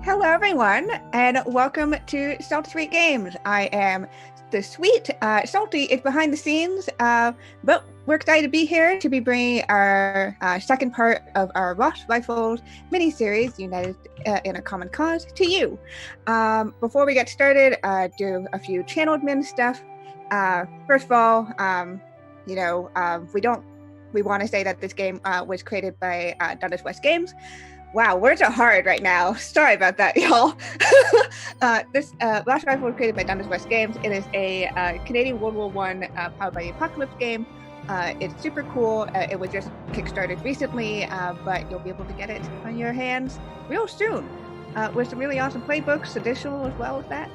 Hello, everyone, and welcome to Salty Sweet Games. I am the sweet. Salty is behind the scenes, but we're excited to be here to be bringing our second part of our Ross Rifles mini-series, United in a Common Cause, to you. Before we get started, do a few channel admin stuff. First of all, we want to say that this game was created by Dundas West Games. Wow, words are hard right now. Sorry about that, y'all. This Last Rifle was created by Dundas West Games. It is a Canadian World War I powered by the Apocalypse game. It's super cool. It was just kickstarted recently, but you'll be able to get it on your hands real soon with some really awesome playbooks, additional as well as that.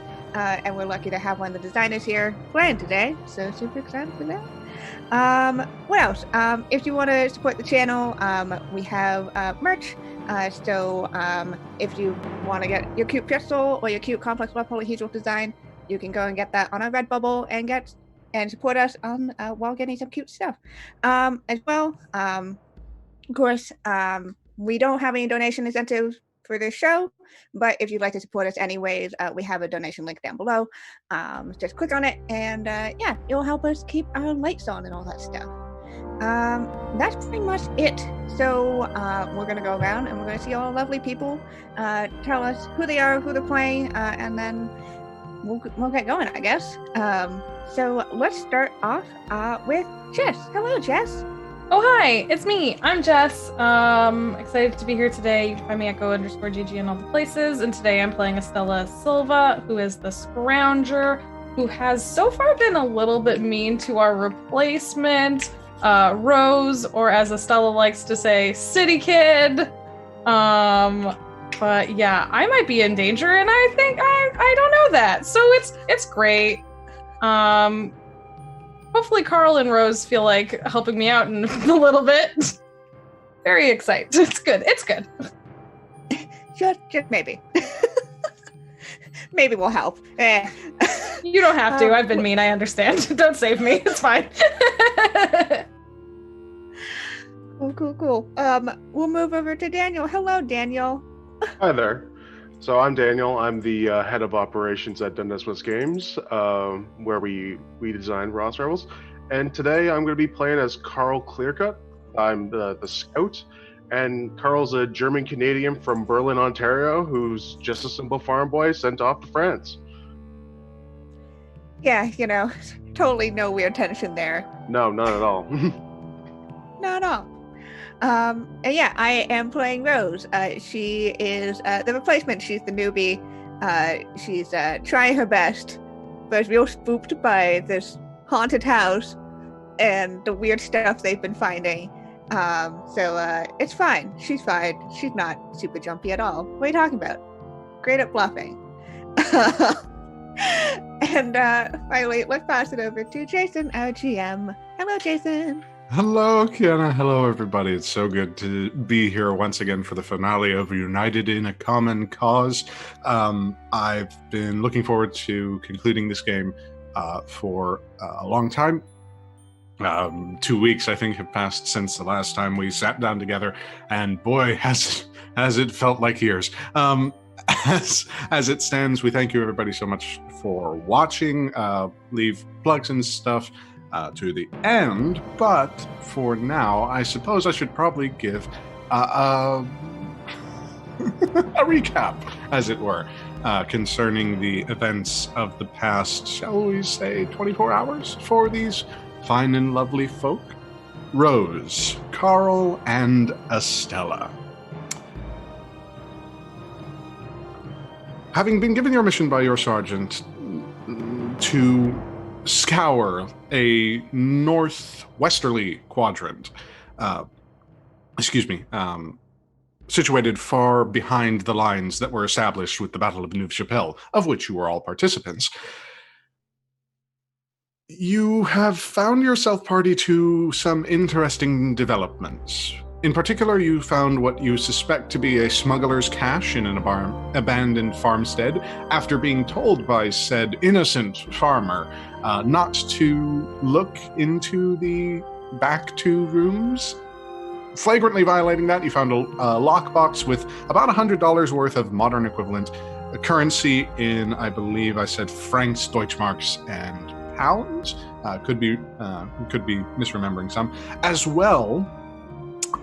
And we're lucky to have one of the designers here playing today, so super excited for that. What else? If you want to support the channel, we have merch. So if you want to get your cute pistol or your cute complex blood polyhedral design, you can go and get that on our Redbubble and support us on while getting some cute stuff. As well, of course, we don't have any donation incentives for this show, but if you'd like to support us anyways, we have a donation link down below. Just click on it, and yeah, it'll help us keep our lights on and all that stuff. That's pretty much it. So we're going to go around and we're going to see all the lovely people tell us who they are, who they're playing, and then we'll get going, I guess. So let's start off with Jess. Hello, Jess. Oh, hi, it's me. I'm Jess. Excited to be here today. You can find me at go_GG in all the places. And today I'm playing Estella Silva, who is the Scrounger, who has so far been a little bit mean to our replacement, Rose, or as Estella likes to say, City Kid. But yeah, I might be in danger, and I think I don't know that. So it's great. Hopefully Carl and Rose feel like helping me out in a little bit. Very excited. It's good. It's good. Just maybe. Maybe we'll help. You don't have to. I've been mean. I understand. Don't save me. It's fine. Cool. We'll move over to Daniel. Hello, Daniel. Hi there. So I'm Daniel. I'm the head of operations at Dundas West Games, where we design Ross Rivals. And today I'm going to be playing as Carl Clearcut. I'm the scout, and Carl's a German Canadian from Berlin, Ontario, who's just a simple farm boy sent off to France. Yeah, totally no weird tension there. No, not at all. Not at all. And yeah, I am playing Rose. She is the replacement. She's the newbie. She's trying her best, but is real spooked by this haunted house and the weird stuff they've been finding. So it's fine. She's fine. She's not super jumpy at all. What are you talking about? Great at bluffing. And finally, let's pass it over to Jason, our GM. Hello, Jason. Hello, Kienna. Hello, everybody. It's so good to be here once again for the finale of United in a Common Cause. I've been looking forward to concluding this game for a long time. 2 weeks, I think, have passed since the last time we sat down together, and boy, has it felt like years. As it stands, we thank you, everybody, so much for watching. Leave plugs and stuff to the end, but for now, I suppose I should probably give a recap, as it were, concerning the events of the past, shall we say, 24 hours for these fine and lovely folk. Rose, Carl, and Estella. Having been given your mission by your sergeant to scour a northwesterly quadrant, situated far behind the lines that were established with the Battle of Neuve-Chapelle, of which you were all participants, you have found yourself party to some interesting developments. In particular, you found what you suspect to be a smuggler's cache in an abandoned farmstead after being told by said innocent farmer not to look into the back two rooms flagrantly violating that, you found a lockbox with about $100 worth of modern equivalent currency in, I believe I said francs, Deutschmarks, and pounds. Could be misremembering some, as well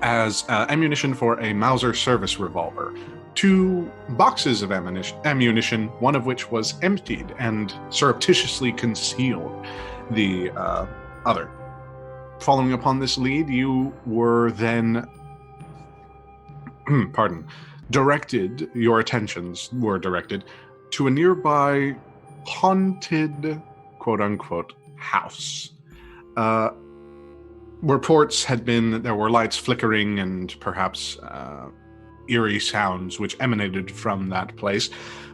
as ammunition for a Mauser service revolver. 2 boxes of ammunition, one of which was emptied and surreptitiously concealed the other. Following upon this lead, you were then, your attentions were directed to a nearby haunted, quote-unquote, house. Reports had been that there were lights flickering and perhaps eerie sounds which emanated from that place,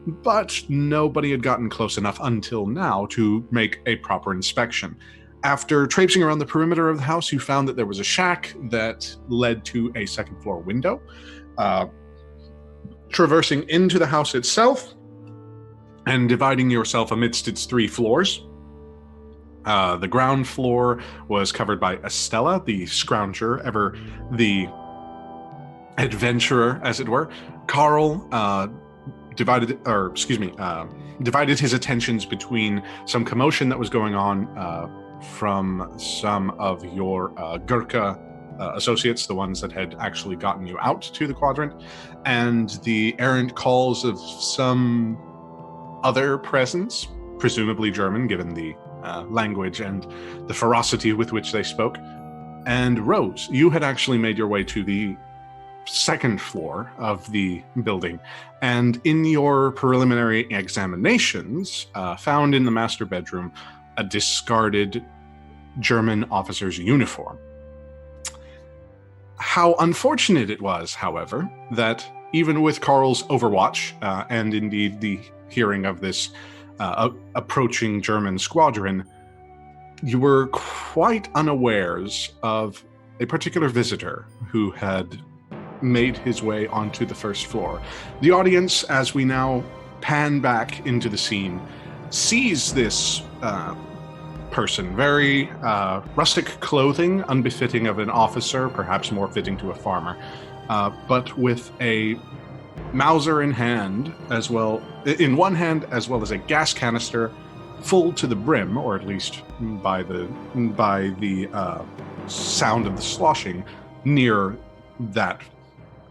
but nobody had gotten close enough until now to make a proper inspection. After traipsing around the perimeter of the house, you found that there was a shack that led to a second-floor window. Traversing into the house itself and dividing yourself amidst its 3 floors. The ground floor was covered by Estella, the Scrounger, ever the adventurer, as it were. Carl divided his attentions between some commotion that was going on from some of your Gurkha associates, the ones that had actually gotten you out to the quadrant, and the errant calls of some other presence, presumably German, given the language and the ferocity with which they spoke. And Rose, you had actually made your way to the second floor of the building, and in your preliminary examinations, found in the master bedroom a discarded German officer's uniform. How unfortunate it was, however, that even with Carl's overwatch, and indeed the hearing of this approaching German squadron, you were quite unawares of a particular visitor who had made his way onto the first floor. The audience, as we now pan back into the scene, sees this person, very rustic clothing, unbefitting of an officer, perhaps more fitting to a farmer, but with a Mauser in hand, in one hand, as well as a gas canister full to the brim, or at least by the sound of the sloshing, near that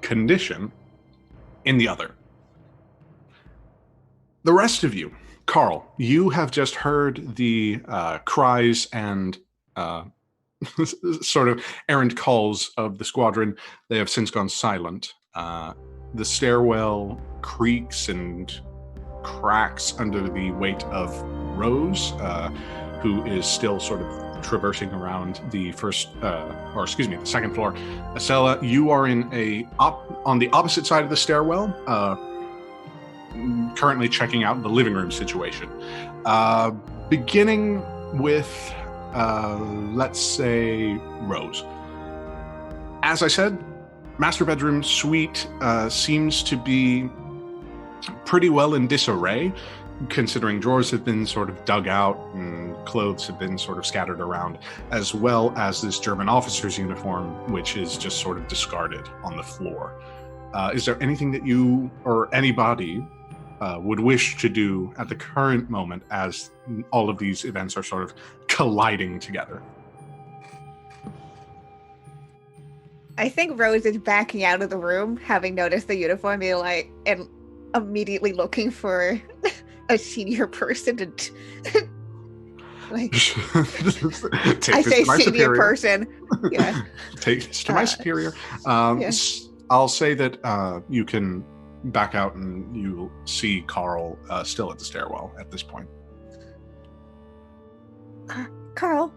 condition, in the other. The rest of you, Carl, you have just heard the cries and sort of errant calls of the squadron. They have since gone silent. The stairwell creaks and cracks under the weight of Rose, who is still sort of traversing around the second floor. Estella, you are on the opposite side of the stairwell, currently checking out the living room situation. Beginning with, let's say, Rose. As I said, master bedroom suite seems to be pretty well in disarray, considering drawers have been sort of dug out and clothes have been sort of scattered around, as well as this German officer's uniform, which is just sort of discarded on the floor. Is there anything that you or anybody would wish to do at the current moment as all of these events are sort of colliding together? I think Rose is backing out of the room, having noticed the uniform, and immediately looking for a senior person to Take I say senior person. Yeah. Take this to my superior. Yes. I'll say that you can back out and you'll see Carl still at the stairwell at this point. Carl.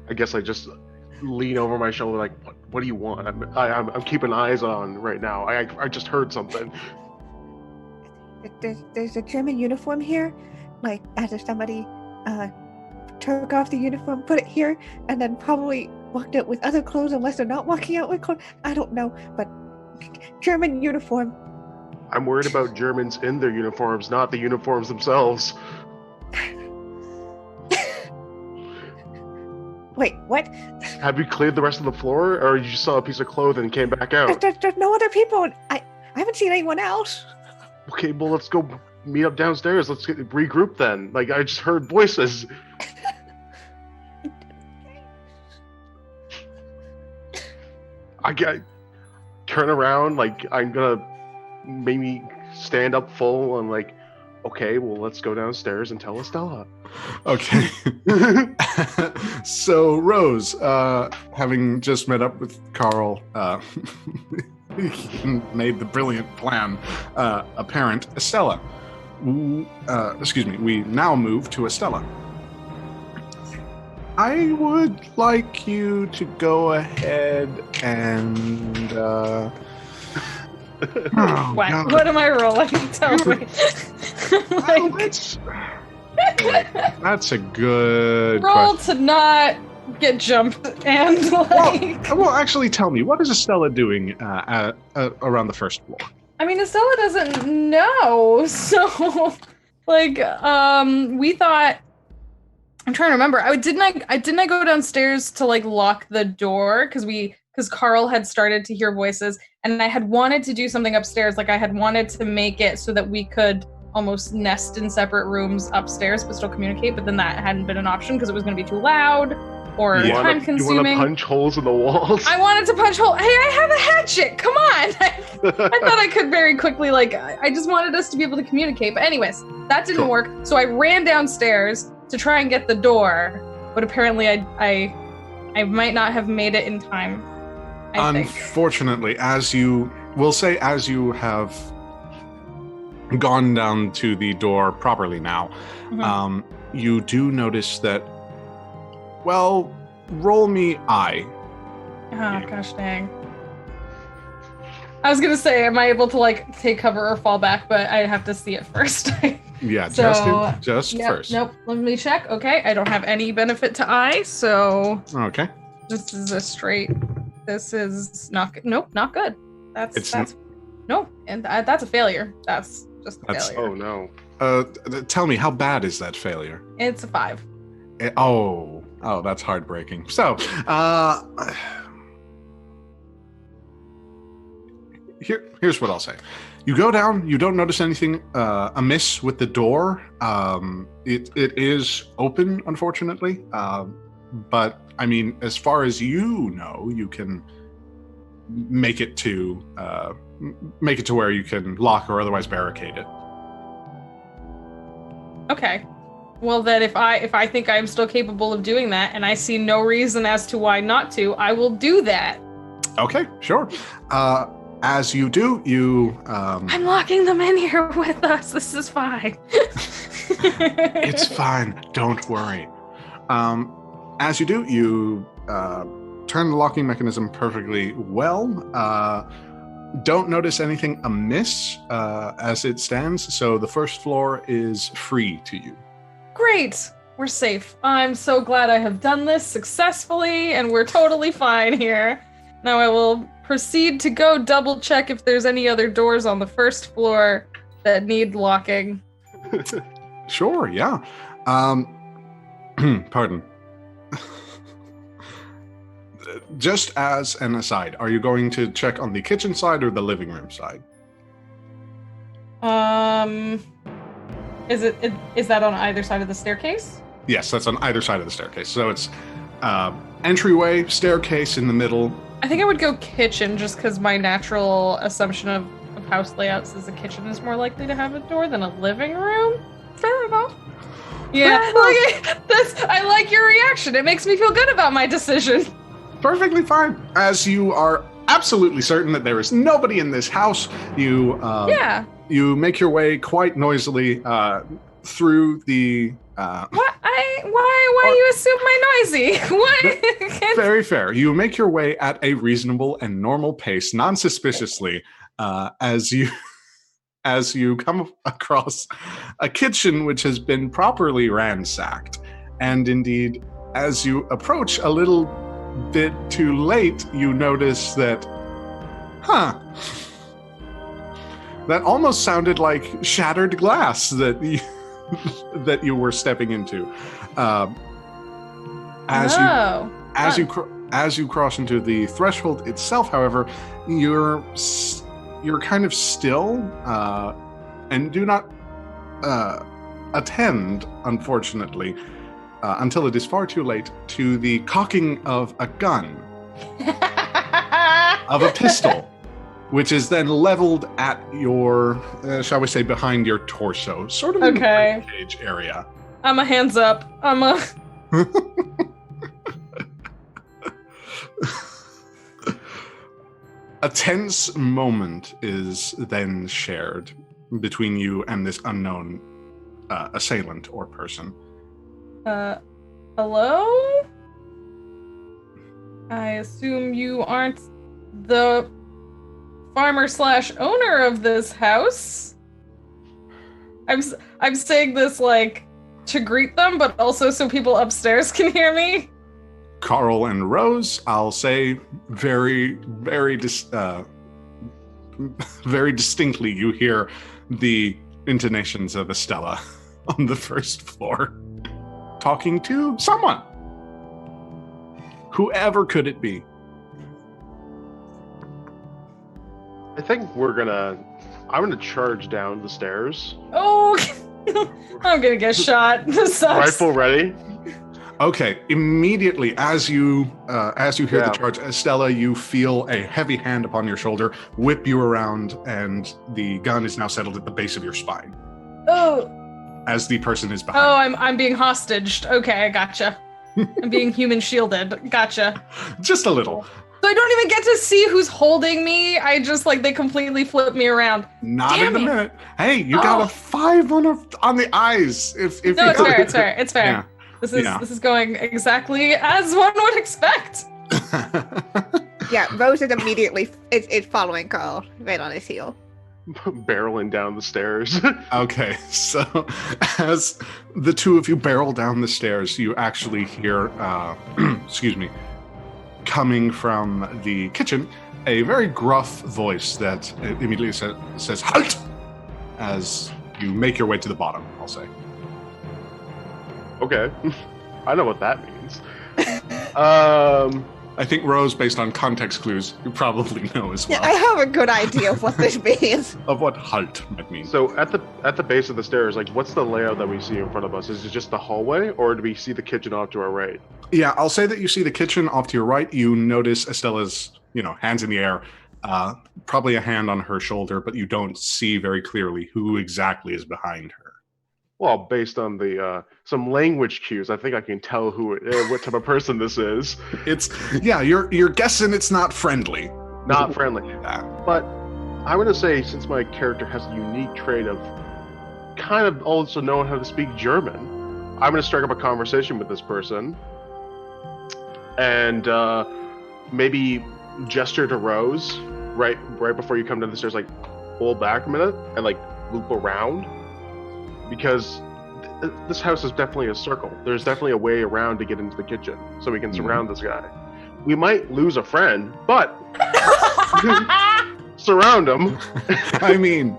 I guess I just lean over my shoulder like, what do you want? I'm keeping eyes on right now. I just heard something. There's a German uniform here, like as if somebody took off the uniform, put it here, and then probably walked out with other clothes, unless they're not walking out with clothes. I don't know, but German uniform. I'm worried about Germans in their uniforms, not the uniforms themselves. Wait, what? Have you cleared the rest of the floor, or you just saw a piece of clothing and came back out? There's no other people. I haven't seen anyone else. Okay, well, let's go meet up downstairs. Let's regroup then. Like, I just heard voices. I turn around, like, I'm gonna maybe stand up full and like, okay, well, let's go downstairs and tell Estella. Okay. So Rose, having just met up with Carl, made the brilliant plan apparent. Estella, we now move to Estella. I would like you to go ahead and what am I rolling? Tell me. That's a good roll question. to not get jumped and like. Well, actually, tell me, what is Estella doing around the first floor? I mean, Estella doesn't know, so like, we thought. I'm trying to remember. Didn't I go downstairs to like lock the door because Carl had started to hear voices, and I had wanted to do something upstairs. Like I had wanted to make it so that we could almost nest in separate rooms upstairs but still communicate, but then that hadn't been an option because it was going to be too loud or time consuming. You want to punch holes in the walls? I wanted to punch holes. Hey, I have a hatchet. Come on. I thought I could very quickly, like, I just wanted us to be able to communicate. But anyways, that didn't work. So I ran downstairs to try and get the door, but apparently I might not have made it in time. Unfortunately, as you have gone down to the door properly now, you do notice that, well, roll me eye. Oh, gosh dang. I was gonna say, am I able to like take cover or fall back, but I have to see it first. Yeah, so, just first. Nope, let me check. Okay, I don't have any benefit to eye, so... Okay. This is this is not good. Nope, not good. That's a failure. That's just a failure. Oh, no. Tell me, how bad is that failure? It's a 5. Oh, that's heartbreaking. So, here's what I'll say. You go down, you don't notice anything amiss with the door. It is open, unfortunately. But, I mean, as far as you know, you can make it to where you can lock or otherwise barricade it. Okay. Well, then if I think I'm still capable of doing that, and I see no reason as to why not to, I will do that. Okay, sure. As you do, I'm locking them in here with us. This is fine. It's fine. Don't worry. As you do, you turn the locking mechanism perfectly well. Don't notice anything amiss as it stands, so the first floor is free to you. Great. We're safe. I'm so glad I have done this successfully, and we're totally fine here. Now I will proceed to go double check if there's any other doors on the first floor that need locking. Sure, yeah. Pardon. Just as an aside, are you going to check on the kitchen side or the living room side? Is that on either side of the staircase? Yes, that's on either side of the staircase. So it's entryway, staircase in the middle. I think I would go kitchen just because my natural assumption of house layouts is the kitchen is more likely to have a door than a living room. Fair enough. Yeah, I like your reaction. It makes me feel good about my decision. Perfectly fine. As you are absolutely certain that there is nobody in this house, you make your way quite noisily through the. Why you assume my noisy? What? Very fair. You make your way at a reasonable and normal pace, non-suspiciously, as you come across a kitchen which has been properly ransacked. And indeed, as you approach a little bit too late, you notice that, that almost sounded like shattered glass that you were stepping into. As you cross into the threshold itself, however, you're kind of still and do not attend, unfortunately, until it is far too late, to the cocking of a gun, of a pistol, which is then leveled at your, shall we say, behind your torso, sort of in the ribcage area. I'm a hands up. A tense moment is then shared between you and this unknown assailant or person. Hello? I assume you aren't the farmer/owner of this house? I'm saying this like to greet them, but also so people upstairs can hear me. Carl and Rose, I'll say very, very distinctly, you hear the intonations of Estella on the first floor, talking to someone. Whoever could it be? I think I'm gonna charge down the stairs. Oh, I'm gonna get shot. This sucks. Rifle ready. Okay, immediately as you hear the charge, Estella, you feel a heavy hand upon your shoulder, whip you around, and the gun is now settled at the base of your spine. Oh. As the person is behind. Oh, I'm being hostaged. Okay, I gotcha. I'm being human shielded. Gotcha. Just a little. So I don't even get to see who's holding me. I just they completely flip me around. Not in a minute. Hey, you got a 5 on the eyes. It's fair. It's fair. Yeah. This is going exactly as one would expect. Yeah, Rose is immediately it's following Carl right on his heel. Barreling down the stairs. Okay, so as the two of you barrel down the stairs, you actually hear, excuse me, coming from the kitchen, a very gruff voice that immediately says, "Halt!" as you make your way to the bottom, I'll say. Okay. I know what that means. I think Rose, based on context clues, you probably know as well. Yeah, I have a good idea of what this means. Of what halt might mean. So at the base of the stairs, what's the layout that we see in front of us? Is it just the hallway, or do we see the kitchen off to our right? Yeah, I'll say that you see the kitchen off to your right. You notice Estella's, hands in the air, probably a hand on her shoulder, but you don't see very clearly who exactly is behind her. Well, based on the some language cues, I think I can tell what type of person this is. You're guessing it's not friendly. Not friendly. But I'm going to say, since my character has a unique trait of kind of also knowing how to speak German, I'm going to strike up a conversation with this person and maybe gesture to Rose right before you come down the stairs, pull back a minute and loop around. Because this house is definitely a circle. There's definitely a way around to get into the kitchen, so we can surround this guy. We might lose a friend, but surround him. I mean,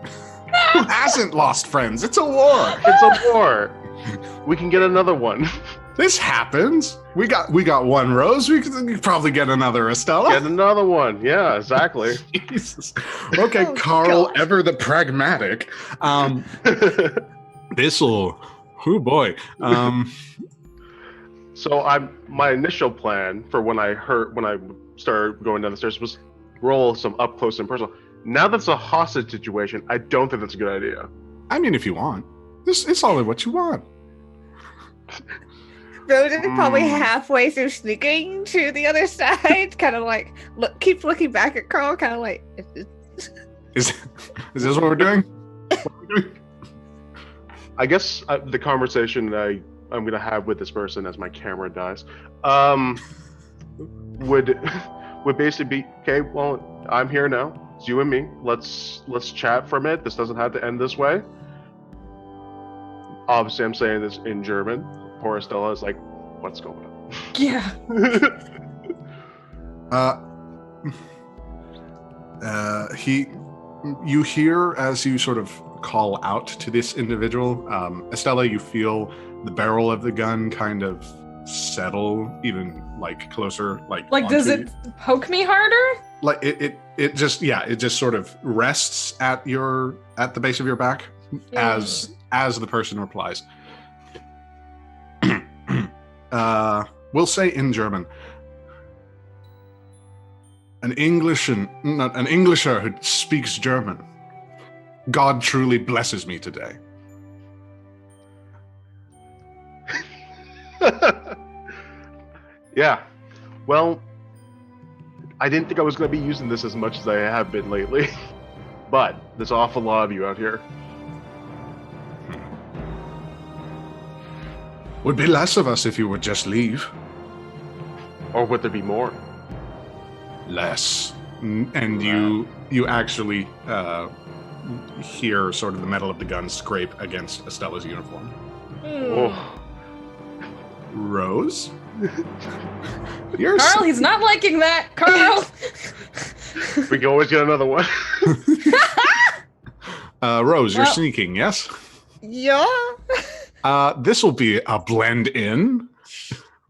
who hasn't lost friends? It's a war. It's a war. We can get another one. This happens. We got one Rose. We could probably get another Estella. Get another one. Yeah, exactly. Jesus. Okay, Carl, God. Ever the pragmatic. This'll, oh boy. So my initial plan for when I started going down the stairs was roll some up close and personal. Now that's a hostage situation, I don't think that's a good idea. I mean, if you want, it's all what you want. Rose is probably halfway through sneaking to the other side, kind of keeps looking back at Carl, kind of is this what we're doing? I guess the conversation that I'm going to have with this person as my camera dies would basically be, okay, well, I'm here now. It's you and me. Let's chat for a minute. This doesn't have to end this way. Obviously, I'm saying this in German. Poor Estella is like, what's going on? Yeah. You hear as you sort of call out to this individual, Estella, you feel the barrel of the gun kind of settle even like closer, like does onto it poke me harder? like it just sort of rests at the base of your back as the person replies. We'll say in German. An Englisher who speaks German. God truly blesses me today. Yeah. Well, I didn't think I was going to be using this as much as I have been lately. But there's an awful lot of you out here. Would be less of us if you would just leave. Or would there be more? Less. And you actually hear sort of the metal of the gun scrape against Estella's uniform. Oh. Rose? Carl, he's not liking that. Carl! We can always get another one. Rose, you're sneaking, yes? Yeah. This will be a blend in.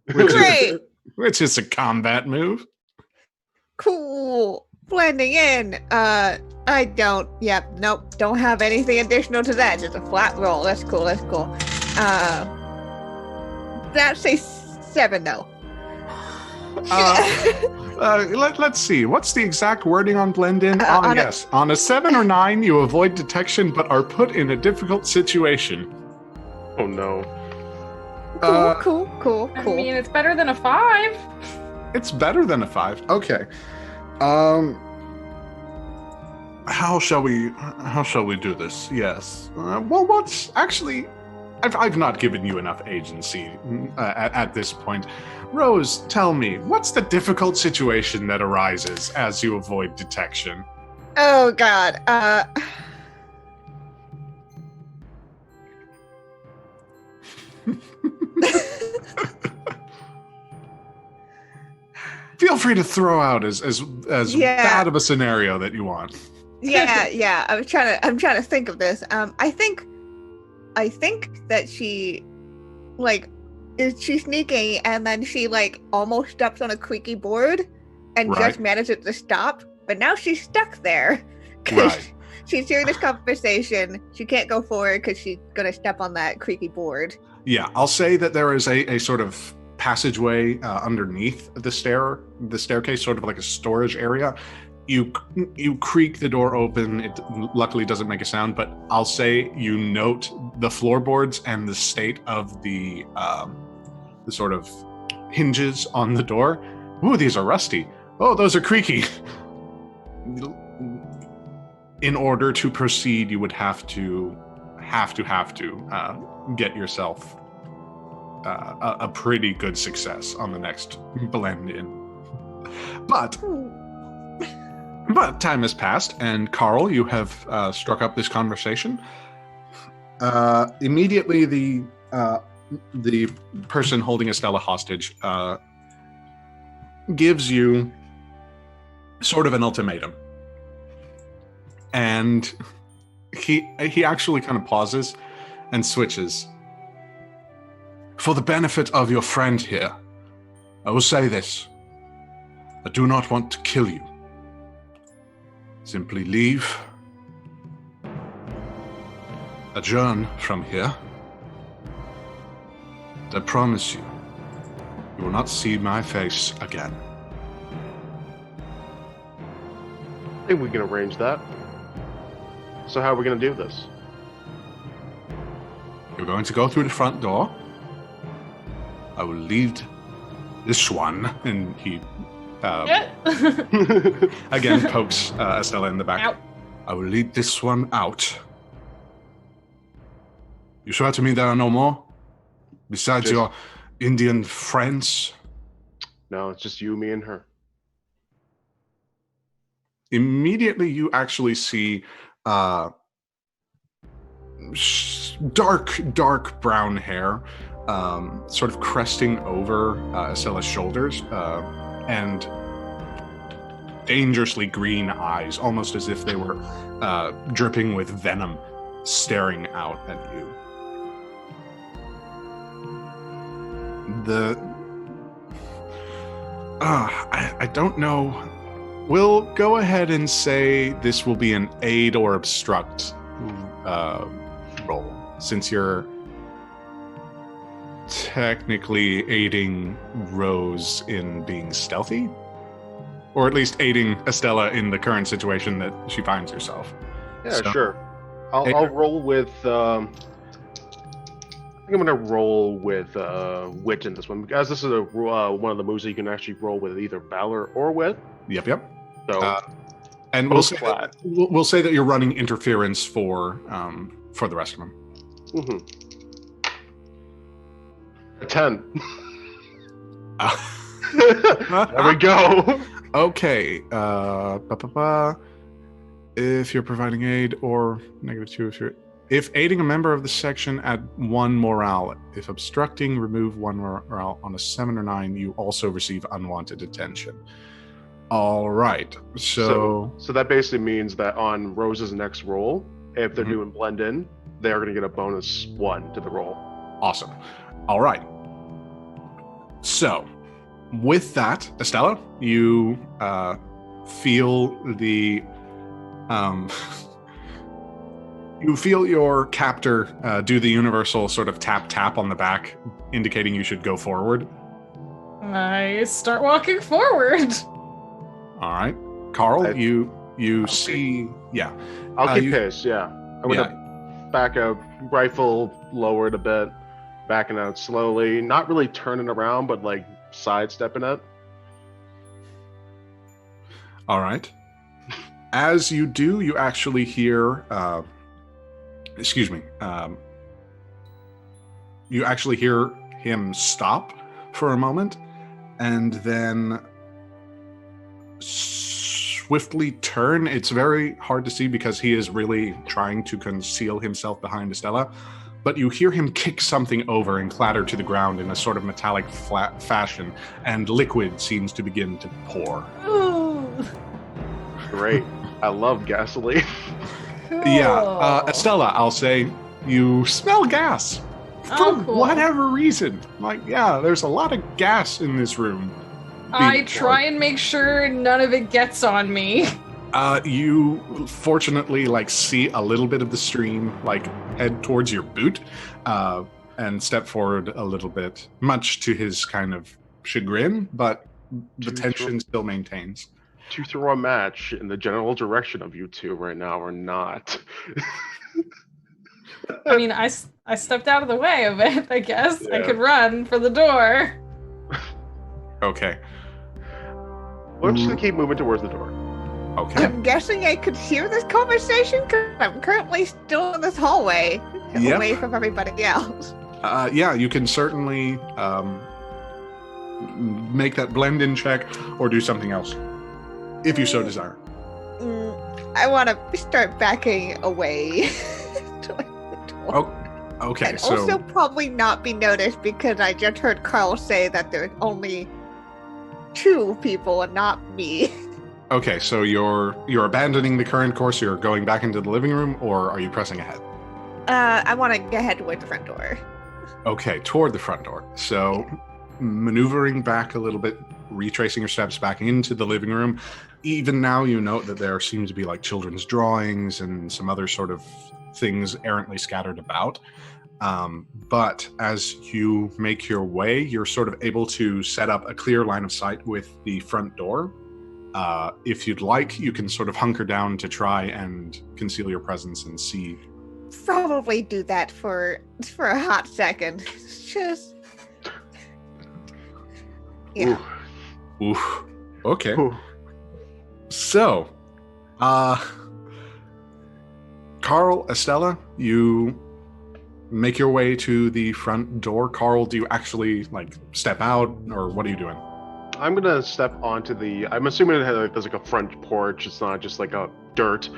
Great. Which is a combat move. Cool. Blending in. Don't have anything additional to that. Just a flat roll. That's cool. That's a 7 though. Let's see. What's the exact wording on blend in? Yes. On a 7 or 9, you avoid detection but are put in a difficult situation. Oh no. Cool. I mean, it's better than a 5. It's better than a 5. Okay. How shall we do this? Yes. What's actually I've not given you enough agency at this point. Rose, tell me, what's the difficult situation that arises as you avoid detection? Oh God. Feel free to throw out as bad of a scenario that you want. Yeah. I'm trying to think of this. I think that she, is she sneaking and then she almost steps on a creaky board and just manages to stop, but now she's stuck there because she's hearing this conversation. She can't go forward because she's gonna step on that creaky board. Yeah, I'll say that there is a sort of passageway underneath the staircase, sort of like a storage area. You creak the door open. It luckily doesn't make a sound, but I'll say you note the floorboards and the state of the sort of hinges on the door. Ooh, these are rusty. Oh, those are creaky. In order to proceed, you would have to get yourself a pretty good success on the next blend in. But time has passed, and Carl, you have struck up this conversation. Immediately, the person holding Estella hostage gives you sort of an ultimatum, and he actually kind of pauses and switches. For the benefit of your friend here, I will say this. I do not want to kill you. Simply leave. Adjourn from here. I promise you, you will not see my face again. I think we can arrange that. So how are we going to do this? You're going to go through the front door. I will lead this one, and he again pokes Estella in the back. Ow. I will lead this one out. You swear to me there are no more? Besides your Indian friends? No, it's just you, me, and her. Immediately, you actually see dark brown hair sort of cresting over Estella's shoulders, and dangerously green eyes, almost as if they were dripping with venom, staring out at you. I don't know. We'll go ahead and say this will be an aid or obstruct roll, since you're technically aiding Rose in being stealthy, or at least aiding Estella in the current situation that she finds herself. Yeah, So, sure. I'll roll with. I think I'm gonna roll with wit in this one, because this is one of the moves that you can actually roll with either valor or wit. Yep. So, and we'll say that you're running interference for the rest of them. Mm-hmm. A 10. There we go. Okay. If you're providing aid, or -2 if aiding a member of the section, add 1 morale. If obstructing, remove 1 morale. On a 7 or 9, you also receive unwanted attention. All right. So that basically means that on Rose's next roll, if they're doing blend in, they're going to get a bonus 1 to the roll. Awesome. All right. So, with that, Estella, you feel the you feel your captor do the universal sort of tap on the back, indicating you should go forward. I start walking forward. All right, Carl, you see, yeah. I'll keep pace. Yeah, I'm gonna back out, rifle lowered a bit, backing out slowly, not really turning around, but like sidestepping it. All right. As you do, you actually hear. You actually hear him stop for a moment, and then swiftly turn. It's very hard to see because he is really trying to conceal himself behind Estella, but you hear him kick something over and clatter to the ground in a sort of metallic flat fashion, and liquid seems to begin to pour. Ooh. Great. I love gasoline. Cool. Yeah, Estella, I'll say you smell gas for cool. whatever reason. Like, yeah, there's a lot of gas in this room. I try and make sure none of it gets on me. You fortunately see a little bit of the stream head towards your boot, and step forward a little bit, much to his kind of chagrin, but the tension still maintains. To throw a match in the general direction of you two right now or not? I mean, I stepped out of the way of it, I guess. Yeah. I could run for the door. Okay. We're just gonna keep moving towards the door. Okay. I'm guessing I could hear this conversation because I'm currently still in this hallway, away from everybody else. Yeah, you can certainly make that blend-in check or do something else, if you so desire. I want to start backing away. Okay, and so also probably not be noticed because I just heard Carl say that there's only 2 people and not me. okay, so you're abandoning the current course. You're going back into the living room, or are you pressing ahead? I want to get head toward the front door. Okay, toward the front door. So, maneuvering back a little bit, retracing your steps back into the living room. Even now, you note that there seems to be children's drawings and some other sort of things errantly scattered about. But as you make your way, you're sort of able to set up a clear line of sight with the front door. If you'd like, you can sort of hunker down to try and conceal your presence and see. Probably do that for a hot second. Just yeah. Oof. Okay. Ooh. So, Carl, Estella, you make your way to the front door. Carl, do you actually step out, or what are you doing? I'm gonna step onto I'm assuming there's a front porch. It's not just a dirt.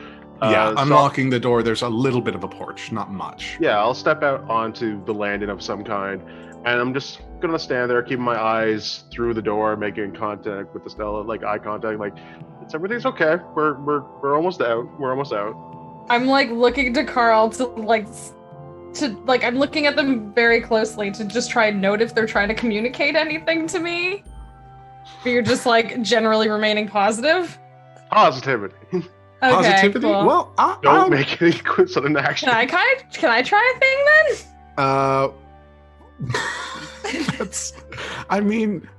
Unlocking the door, there's a little bit of a porch, not much. Yeah, I'll step out onto the landing of some kind, and I'm just gonna stand there, keeping my eyes through the door, making contact with Estella, eye contact, everything's okay. We're almost out. We're almost out. I'm looking to Carl to I'm looking at them very closely to just try and note if they're trying to communicate anything to me. Or you're just like generally remaining positive. Positivity. Okay, Positivity? cool. Well, Don't make any sudden action. Can I try a thing then? That's. I mean,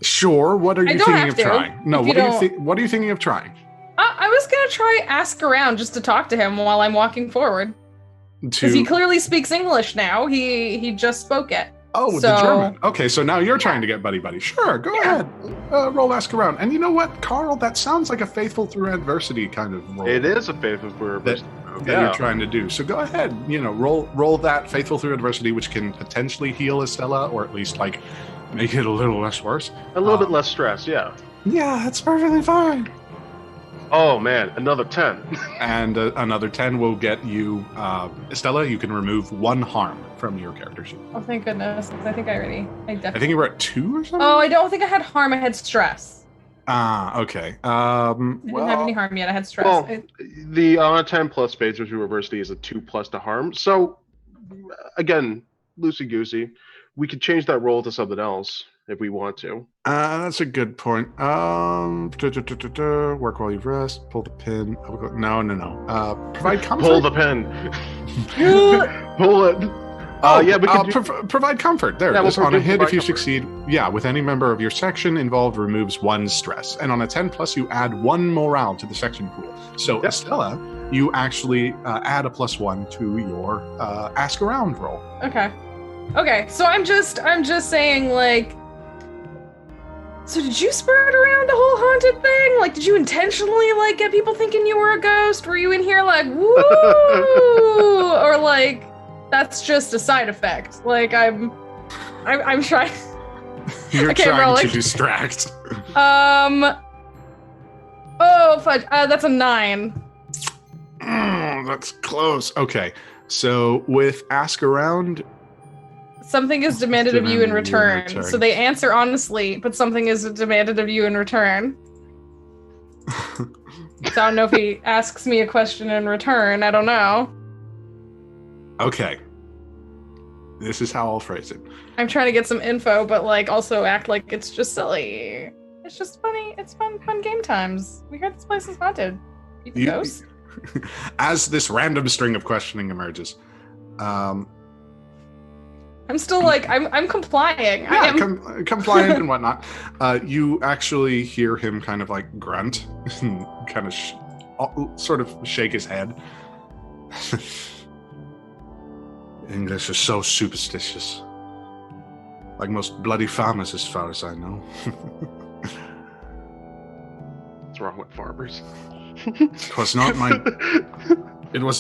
sure. What are you thinking of trying? No. What are you thinking of trying? I was gonna try ask around just to talk to him while I'm walking forward. Because he clearly speaks English now. He just spoke it. Oh, the German. Okay, so now you're trying to get buddy. Sure, go ahead. Roll ask around. And you know what, Carl? That sounds like a faithful through adversity kind of roll. It is a faithful through adversity that you're trying to do. So go ahead. Roll that faithful through adversity, which can potentially heal Estella, or at least like make it a little less worse. A little bit less stress. Yeah. Yeah, that's perfectly fine. Oh man, another 10. And another 10 will get you, Estella, you can remove 1 harm from your character sheet. Oh, thank goodness. I think I think you were at 2 or something? Oh, I don't think I had harm. I had stress. Okay. I didn't have any harm yet. I had stress. Well, the 10 plus phase through adversity is a 2+ to harm. So, again, loosey-goosey. We could change that roll to something else if we want to. That's a good point. Work while you rest. Pull the pin. No. Provide comfort. Pull the pin. Pull it. Provide comfort. There it is. On a hit, if you succeed, with any member of your section involved, removes 1 stress. And on a 10+, you add 1 morale to the section pool. So, Estella, you actually add a +1 to your ask around roll. Okay, so I'm just saying, like, so did you spread around the whole haunted thing? Like, did you intentionally, like, get people thinking you were a ghost? Were you in here like, woo? Or, like, that's just a side effect? Like, I'm trying... You're trying to distract. Oh, fudge. That's a 9. That's close. Okay, so with ask around... Something is demanded of you in return. So they answer honestly, but something is demanded of you in return. So I don't know if he asks me a question in return. I don't know. Okay. This is how I'll phrase it. I'm trying to get some info, but like also act like it's just silly. It's just funny. It's fun game times. We heard this place is haunted. You can ghost. As this random string of questioning emerges, I'm still like, I'm complying. Yeah, compliant and whatnot. You actually hear him kind of like grunt and kind of sort of shake his head. English is so superstitious. Like most bloody farmers, as far as I know. What's wrong with farmers? It was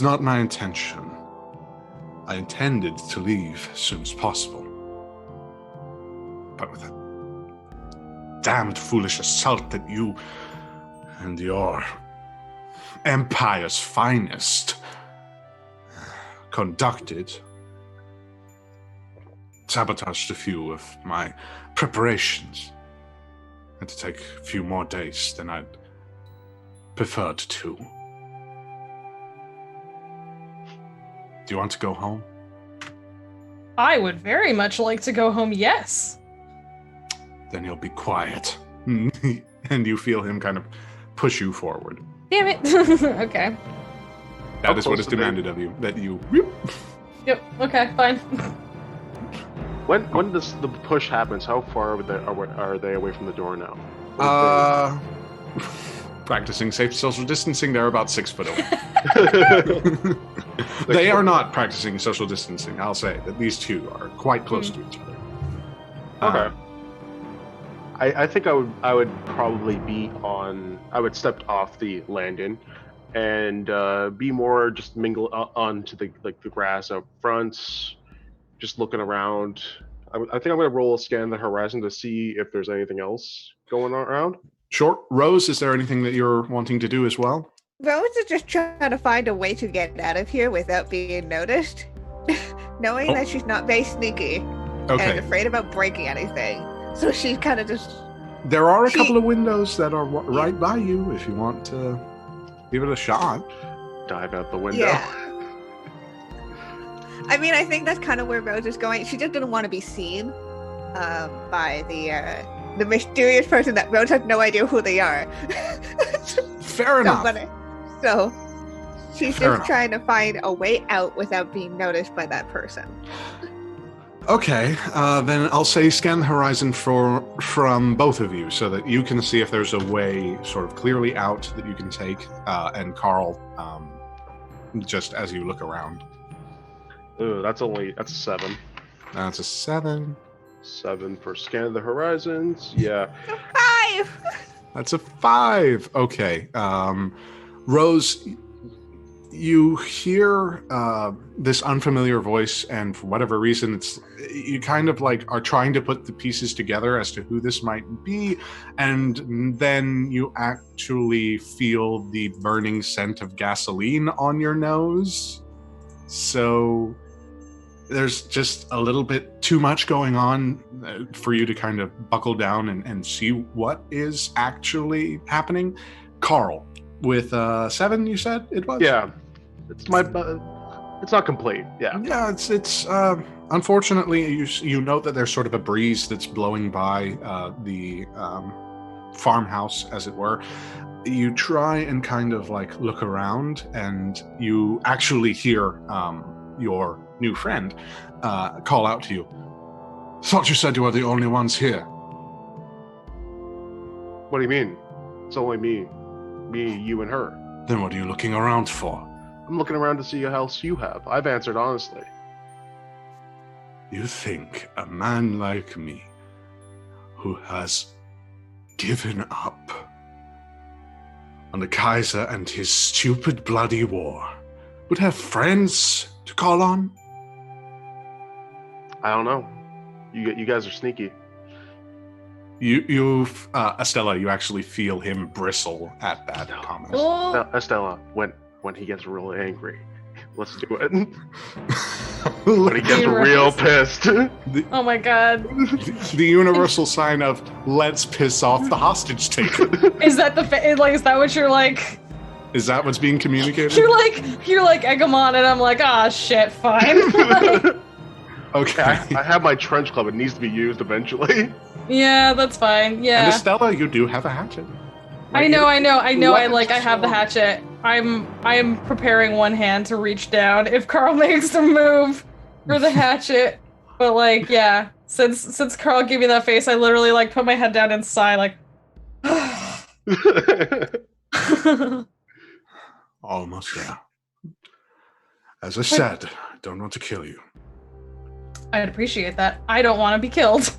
not my intention. I intended to leave as soon as possible. But with a damned foolish assault that you and your empire's finest conducted, sabotaged a few of my preparations. Had to take a few more days than I'd preferred to. Do you want to go home? I would very much like to go home, yes. Then you'll be quiet. And you feel him kind of push you forward. Damn it. Okay. That is what is demanded of you. That you... Yep, okay, fine. When does the push happens, how far are they away from the door now? Practicing safe social distancing, they're about 6 foot away. They are not practicing social distancing, I'll say. That these two are quite close to each other. Okay. I think I would probably be on... I would step off the landing and be more just mingle onto the grass up front, just looking around. I think I'm going to roll a scan the horizon to see if there's anything else going on around. Sure. Rose, is there anything that you're wanting to do as well? Rose is just trying to find a way to get out of here without being noticed, knowing that she's not very sneaky and afraid about breaking anything. So she's kind of just... There are a couple of windows that are right by you if you want to give it a shot. Dive out the window. Yeah. I mean, I think that's kind of where Rose is going. She just didn't want to be seen by the mysterious person that Rose has no idea who they are. Fair enough. So she's just trying to find a way out without being noticed by that person. Okay, then I'll say scan the horizon from both of you so that you can see if there's a way sort of clearly out that you can take, and Carl, just as you look around. Ooh, that's a 7. That's a 7. 7 for scan the horizons. Yeah. 5! That's a 5. Okay. Rose, you hear this unfamiliar voice, and for whatever reason, you kind of like are trying to put the pieces together as to who this might be, and then you actually feel the burning scent of gasoline on your nose. So there's just a little bit too much going on for you to kind of buckle down and see what is actually happening. Carl, with 7, you said it was? Yeah. It's not complete. Yeah. Yeah, it's unfortunately you note that there's sort of a breeze that's blowing by the farmhouse, as it were. You try and kind of like look around, and you actually hear your new friend call out to you. Thought you said you were the only ones here. What do you mean? It's only me, you, and her. Then what are you looking around for? I'm looking around to see what else you have. I've answered honestly. You think a man like me, who has given up on the Kaiser and his stupid bloody war, would have friends to call on? I don't know. You guys are sneaky. You Estella, you actually feel him bristle at that comment. Estella, when he gets really angry, let's do it. When he gets real pissed. Oh my god. The universal sign of let's piss off the hostage taker. Is that is that what you're like? Is that what's being communicated? You're like egg him on, and I'm like, ah, shit, fine. Okay. I have my trench club. It needs to be used eventually. Yeah, that's fine. Yeah. And Estella, you do have a hatchet. I know. I have the hatchet. I'm preparing one hand to reach down if Carl makes the move for the hatchet. But like, yeah, since Carl gave me that face, I literally like put my head down and sigh like. Almost there. As I said, I don't want to kill you. I'd appreciate that. I don't want to be killed.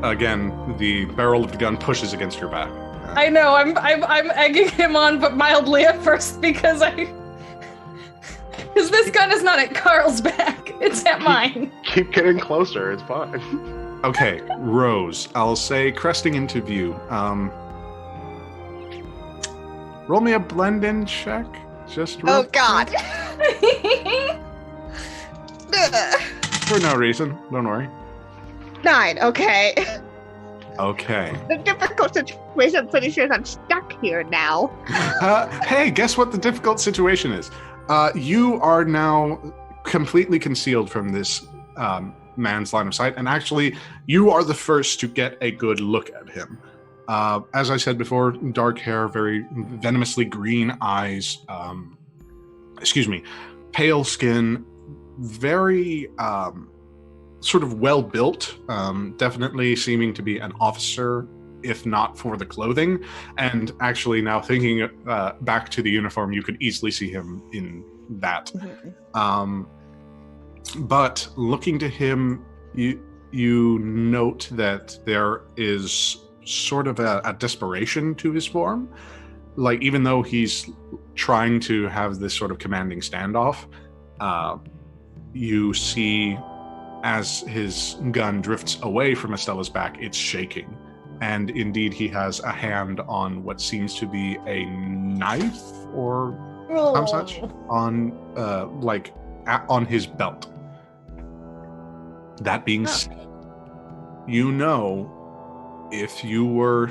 Again, the barrel of the gun pushes against your back. I know. I'm egging him on, but mildly at first because this gun is not at Carl's back. It's at mine. Keep getting closer. It's fine. Okay, Rose. I'll say cresting into view. Roll me a blend-in check. Just real quick. God. For no reason. Don't worry. 9. Okay. Okay. The difficult situation. I'm pretty sure I'm stuck here now. Hey, guess what the difficult situation is? You are now completely concealed from this man's line of sight, and actually, you are the first to get a good look at him. As I said before, dark hair, very venomously green eyes, pale skin, very sort of well-built, definitely seeming to be an officer, if not for the clothing. And actually now thinking back to the uniform, you could easily see him in that. But looking to him, you note that there is sort of a desperation to his form. Like, even though he's trying to have this sort of commanding standoff, you see as his gun drifts away from Estella's back, it's shaking. And indeed, he has a hand on what seems to be a knife or some such on, on his belt. That being said, you know, if you were,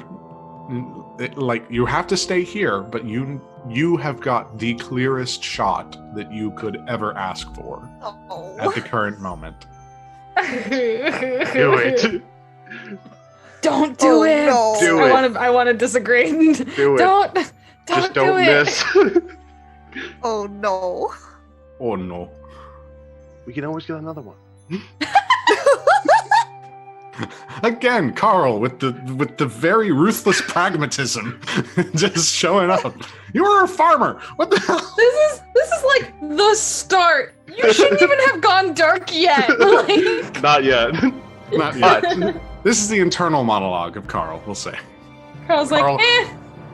you have to stay here, but you you have got the clearest shot that you could ever ask for at the current moment. Do it. Don't do it. No. Do it. I want to disagree. Do it. Don't Just do don't it. miss. Oh no. Oh no. We can always get another one. Again, Carl with the very ruthless pragmatism, just showing up. You were a farmer. What the hell? This is like the start. You shouldn't even have gone dark yet. Like, Not yet. Not yet. This is the internal monologue of Carl, we'll say. Carl's like, Carl- eh.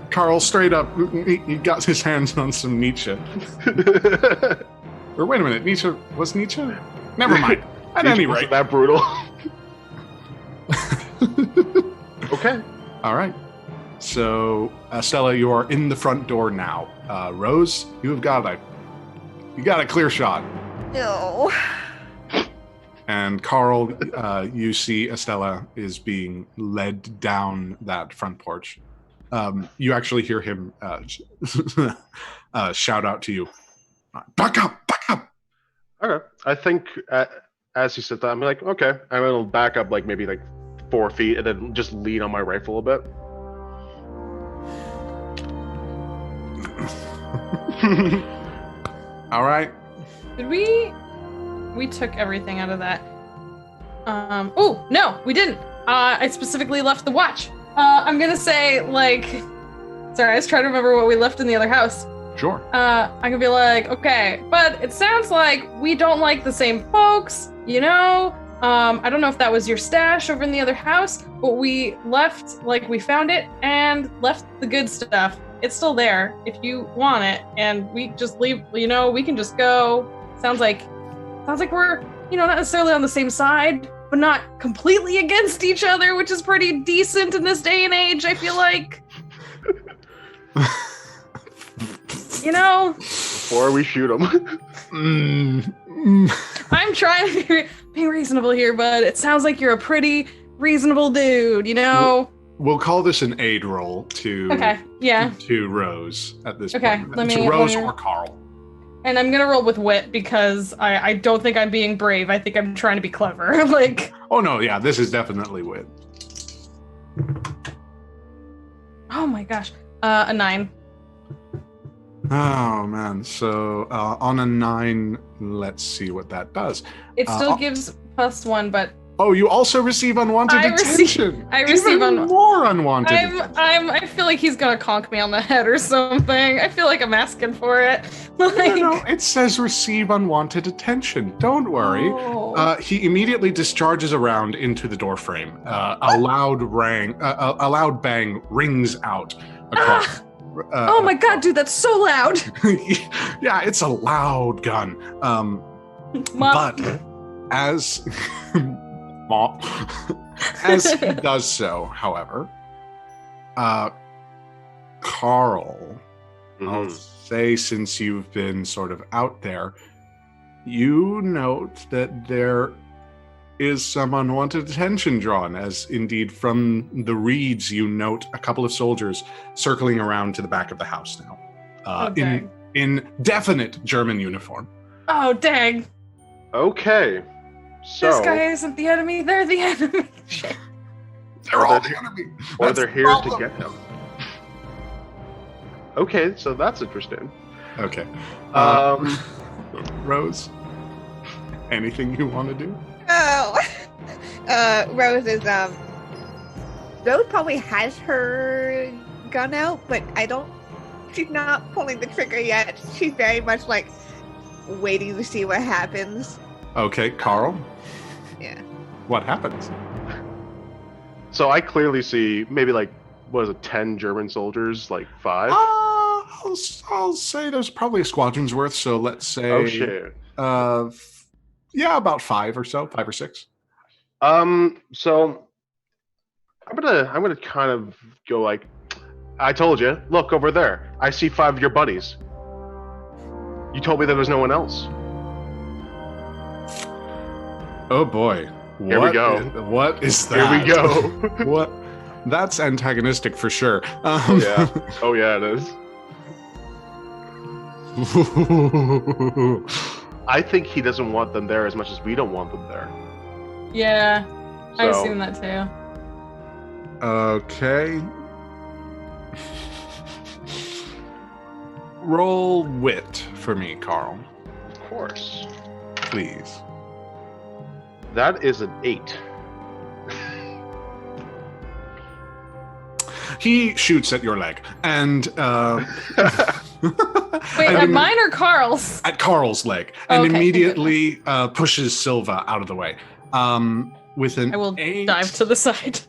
Carl, straight up, he got his hands on some Nietzsche. Or wait a minute, Nietzsche was Nietzsche? Never mind. At any rate, that brutal. Okay. all right. So, Stella, you are in the front door now. Rose, you got a clear shot. No. And Carl, you see Estella is being led down that front porch. You actually hear him shout out to you, "Back up, back up!" Okay. I think as you said that, I'm like, okay. I'm gonna back up like maybe like 4 feet and then just lean on my rifle a bit. All right. Did we took everything out of that. Oh, no, we didn't. I specifically left the watch. I'm gonna say, like, sorry, I was trying to remember what we left in the other house. Sure. I can be like, okay, but it sounds like we don't like the same folks, you know? I don't know if that was your stash over in the other house, but we left, like, we found it and left the good stuff. It's still there if you want it, and we just leave, you know, we can just go. Sounds like we're, you know, not necessarily on the same side, but not completely against each other, which is pretty decent in this day and age, I feel like. You know? Before we shoot him. I'm trying to be reasonable here, but it sounds like you're a pretty reasonable dude, you know? We'll call this an aid roll to to Rose at this point. To Rose or Carl. And I'm gonna roll with wit because I don't think I'm being brave. I think I'm trying to be clever. Like. Oh no, yeah, this is definitely wit. Oh my gosh, a 9. Oh man, so on a 9, let's see what that does. It still gives +1, but. Oh, you also receive unwanted attention. I receive more unwanted attention. I feel like he's gonna conk me on the head or something. I feel like I'm asking for it. Like, no, it says receive unwanted attention. Don't worry. Oh. He immediately discharges around into the doorframe. A loud bang rings out across. Oh my god, dude, that's so loud. Yeah, it's a loud gun. But as as he does so, however, Carl, I'll say, since you've been sort of out there, you note that there is some unwanted attention drawn, as indeed from the reeds you note a couple of soldiers circling around to the back of the house now, in definite German uniform. Oh, dang. Okay. So, this guy isn't the enemy, they're the enemy. Shit. They're all the enemy. Or they're here to get him. Okay, so that's interesting. Okay. Rose, anything you want to do? Oh. Rose is Rose probably has her gun out, but she's not pulling the trigger yet. She's very much like waiting to see what happens. Okay, Carl. Yeah. What happens? So I clearly see maybe like, what is it, 10 German soldiers, like 5? I'll say there's probably a squadron's worth, so let's say... Oh, shit. Yeah, about 5 or so, 5 or 6. So I'm gonna kind of go like, I told you, look over there. I see 5 of your buddies. You told me there was no one else. Oh boy. Here we go. What is that? Here we go. What? That's antagonistic for sure. Yeah. Oh yeah, it is. I think he doesn't want them there as much as we don't want them there. Yeah, I So- assume that too. Okay. Roll wit for me, Carl. Of course. Please. That is an 8. He shoots at your leg, and Wait, and at mine or Carl's? at Carl's leg, and Okay. immediately pushes Silva out of the way. With an I will 8, dive to the side.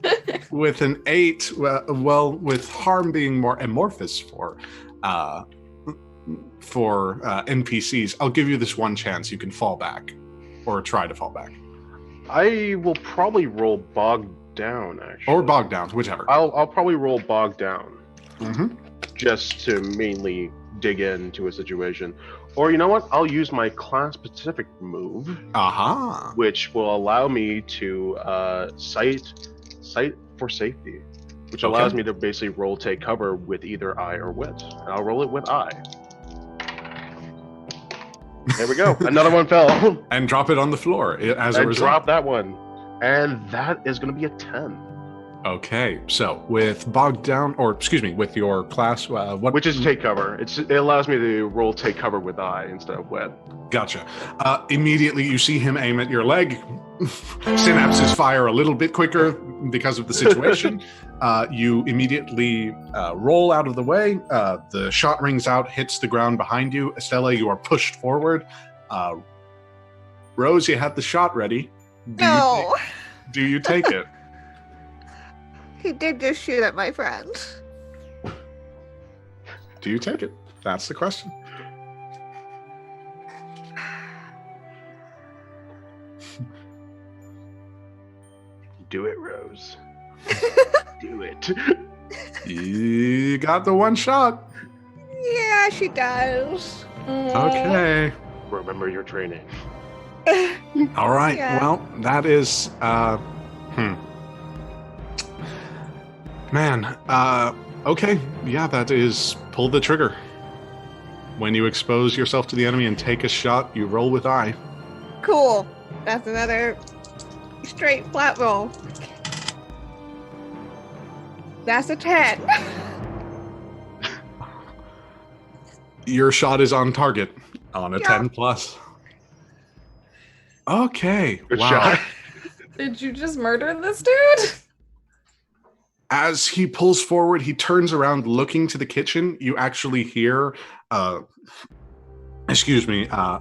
with an 8, well, with harm being more amorphous for NPCs, I'll give you this one chance. You can fall back, or try to fall back, I will probably roll bogged down, actually. or bog down, whichever. I'll probably roll bogged down, Mhm. just to mainly dig into a situation. Or you know what? I'll use my class-specific move, Aha. which will allow me to sight for safety, which Okay. allows me to basically roll take cover with either eye or wit. And I'll roll it with eye. There we go. Another one fell. And drop it on the floor as a And result. drop that one. And that is going to be a 10. Okay, so with bogged down, or excuse me, with your class, what? Which is take cover. It allows me to roll take cover with eye instead of wet. Gotcha. Immediately, you see him aim at your leg. Synapses fire a little bit quicker because of the situation. You immediately roll out of the way. The shot rings out, hits the ground behind you. Estella, you are pushed forward. Rose, you had the shot ready. No, Do you take it? he did just shoot at my friend. Do you take it? That's the question. Do it, Rose. Do it. You got the one shot. Yeah, she does. Okay. Remember your training. All right. Yeah. Well, that is Man, okay. Yeah, that is pull the trigger. When you expose yourself to the enemy and take a shot, you roll with eye. Cool. That's another straight flat roll. That's a 10. Your shot is on target on a Yeah. 10 plus. Okay. Good wow. shot. Did you just murder this dude? As he pulls forward, he turns around looking to the kitchen. You actually hear,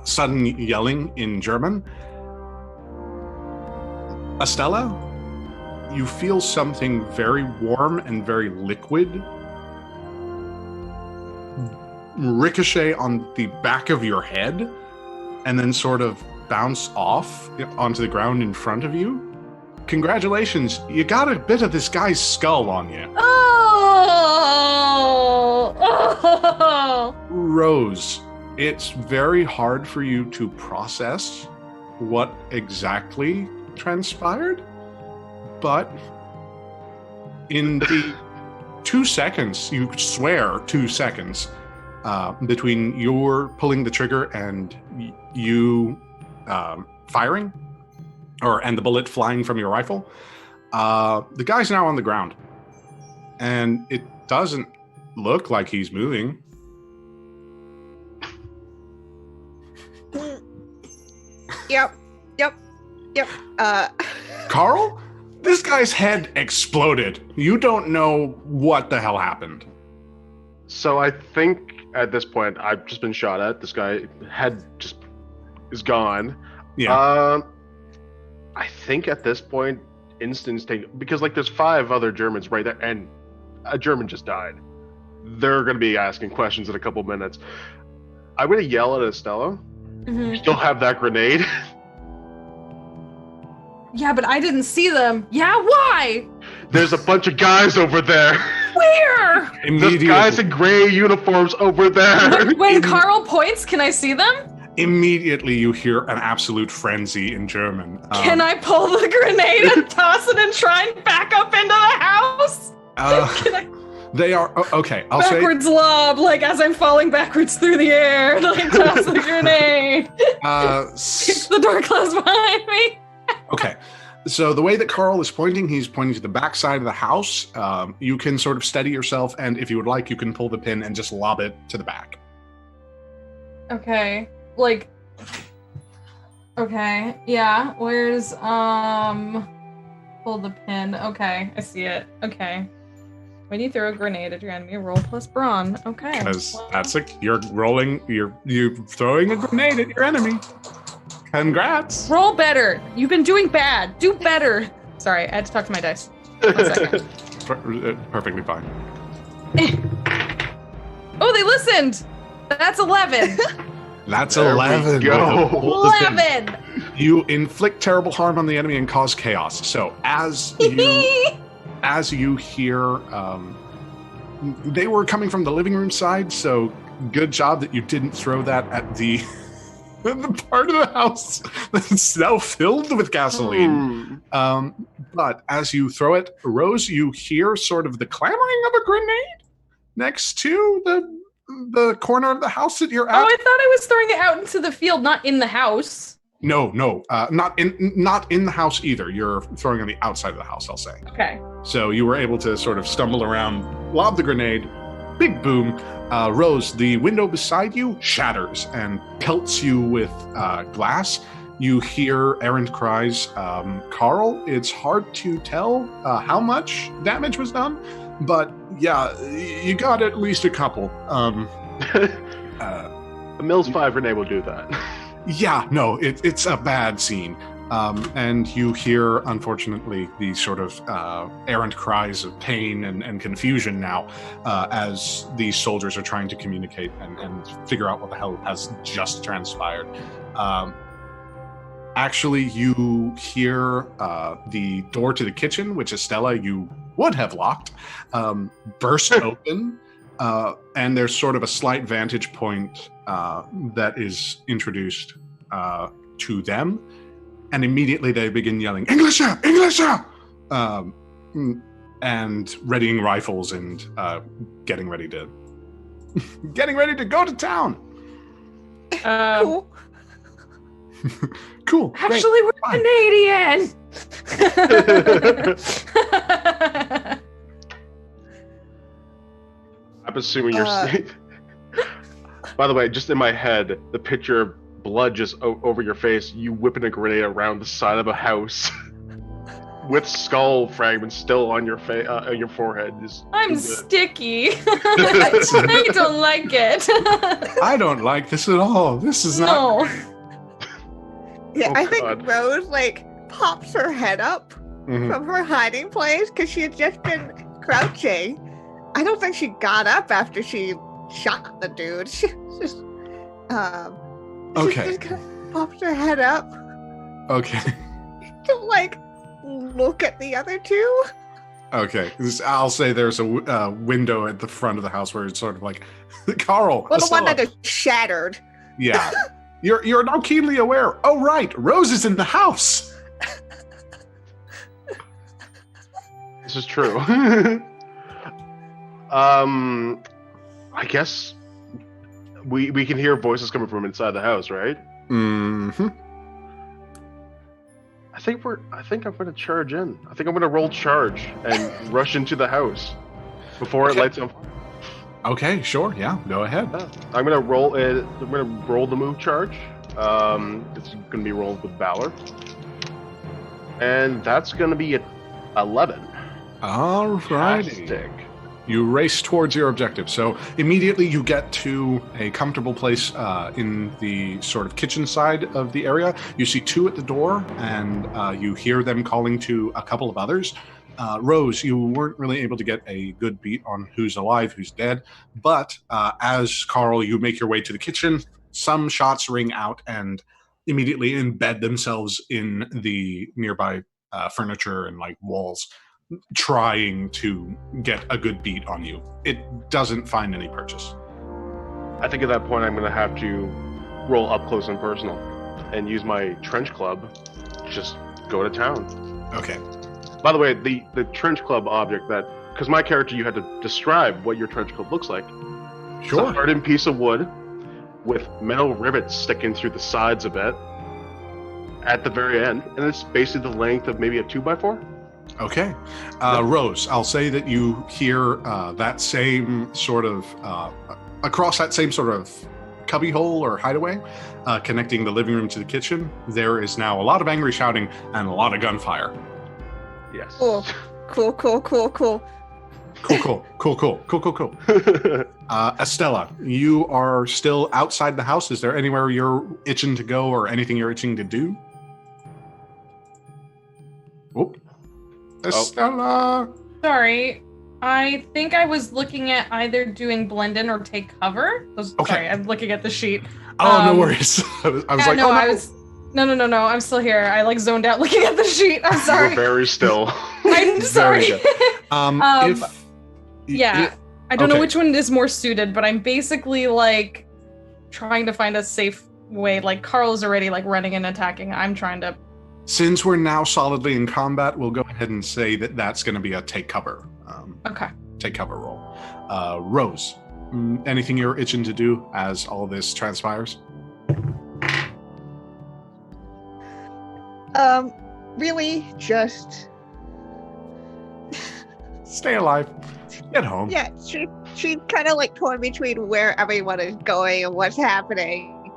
sudden yelling in German. Estella, you feel something very warm and very liquid ricochet on the back of your head and then sort of bounce off onto the ground in front of you. Congratulations, you got a bit of this guy's skull on you. Oh! Rose, it's very hard for you to process what exactly transpired, but in the 2 seconds, you swear 2 seconds, between your pulling the trigger and you firing, and the bullet flying from your rifle, the guy's now on the ground. And it doesn't look like he's moving. Yep. Carl? This guy's head exploded. You don't know what the hell happened. So I think at this point I've just been shot at. This guy head just is gone. Yeah. I think at this point instance take, because like there's 5 other Germans right there and a German just died. They're gonna be asking questions in a couple minutes. I'm gonna yell at Estella. Mhm. Still have that grenade. Yeah, but I didn't see them. Yeah, why? There's a bunch of guys over there. Where? There's Immediately, guys in gray uniforms over there. When Carl points, can I see them? immediately you hear an absolute frenzy in German. Can I pull the grenade and toss it and try and back up into the house? Can I? They are okay. I'll backwards lob, like as I'm falling backwards through the air, like toss the grenade. Kicks the door closed behind me. Okay. So the way that Carl is pointing, he's pointing to the back side of the house. You can sort of steady yourself, and if you would like, you can pull the pin and just lob it to the back. Okay. Like. Okay. Yeah. Where's pull the pin. Okay, I see it. Okay. When you throw a grenade at your enemy, roll plus brawn. Okay. Because you're throwing a grenade at your enemy. Congrats. Roll better. You've been doing bad. Do better. Sorry, I had to talk to my dice. 1 second. Perfectly fine. Oh, they listened. That's 11. That's There 11. we go. 11. You inflict terrible harm on the enemy and cause chaos. So as you hear, they were coming from the living room side. So good job that you didn't throw that at the part of the house that's now filled with gasoline. But as you throw it, Rose, you hear sort of the clamoring of a grenade next to the corner of the house that you're at. Oh, I thought I was throwing it out into the field, not in the house. No, not in the house either. You're throwing on the outside of the house, I'll say. Okay. So you were able to sort of stumble around, lob the grenade, big boom. Rose, the window beside you shatters and pelts you with glass. You hear errant cries. Carl, it's hard to tell how much damage was done, but yeah, you got at least a couple. A Mills 5 grenade will do that. Yeah, no, it's a bad scene. And you hear, unfortunately, the sort of errant cries of pain and confusion now as these soldiers are trying to communicate and figure out what the hell has just transpired. Actually, you hear the door to the kitchen, which Estella, you would have locked, burst open. And there's sort of a slight vantage point that is introduced to them. And immediately they begin yelling, "Englisher! Englisher!" And readying rifles and getting ready to go to town. Cool. Cool. Actually, we're Canadian. I'm assuming you're safe. By the way, just in my head, the picture of blood just over your face, you whipping a grenade around the side of a house with skull fragments still on your on your forehead. I'm sticky. I don't like it. I don't like this at all. This is not. Yeah, Oh, I think God. Rose pops her head up from her hiding place because she had just been crouching. I don't think she got up after she shot the dude. She just Okay. She just kind of pops her head up Okay. to look at the other two. Okay. I'll say there's a window at the front of the house where it's sort of like, Carl. Well, the one Estella. that is shattered. Yeah. You're now keenly aware. Oh, right. Rose is in the house. This is true. I guess we can hear voices coming from inside the house, right? Mm-hmm. I think I'm gonna charge in. I think I'm gonna roll charge and rush into the house before it lights on fire. Okay, sure. Yeah, go ahead. I'm gonna roll it. I'm gonna roll the move charge. It's gonna be rolled with Valor, and that's gonna be at 11. All righty. Fantastic. You race towards your objective. So immediately you get to a comfortable place in the sort of kitchen side of the area. You see two at the door, and you hear them calling to a couple of others. Rose, you weren't really able to get a good beat on who's alive, who's dead. But as Carl, you make your way to the kitchen, some shots ring out and immediately embed themselves in the nearby furniture and walls, trying to get a good beat on you. It doesn't find any purchase. I think at that point I'm gonna have to roll up close and personal, and use my trench club. Just go to town. Okay. By the way, the trench club object that because my character, you had to describe what your trench coat looks like. Sure. It's a hardened piece of wood with metal rivets sticking through the sides of it at the very end, and it's basically the length of maybe a 2x4. Okay. Rose, I'll say that you hear that same sort of, across that same sort of cubbyhole or hideaway, connecting the living room to the kitchen, there is now a lot of angry shouting and a lot of gunfire. Yes. Cool. Cool. Estella, you are still outside the house. Is there anywhere you're itching to go or anything you're itching to do? Oh. Estella! Sorry. I think I was looking at either doing blend in or take cover. Okay. Sorry, I'm looking at the sheet. Oh, no worries. I was like, no, oh, no. I was... No, I'm still here. I like zoned out looking at the sheet. I'm sorry. We're very still. I'm sorry. If I don't know which one is more suited, but I'm basically like trying to find a safe way. Like Carl's already like running and attacking. I'm trying to. Since we're now solidly in combat, we'll go ahead and say that that's going to be a take cover. Okay. Take cover roll. Rose, anything you're itching to do as all this transpires? Really just Stay alive. Get home. Yeah, she kind of like torn between where everyone is going and what's happening.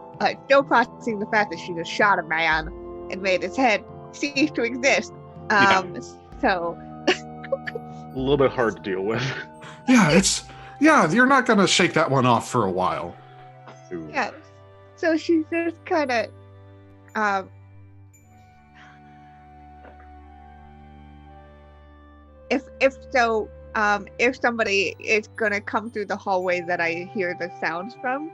Still processing the fact that she just shot a man and made his head cease to exist. So A little bit hard to deal with. You're not gonna shake that one off for a while. Ooh. yeah, so she's just kind of if somebody is gonna come through the hallway that I hear the sounds from,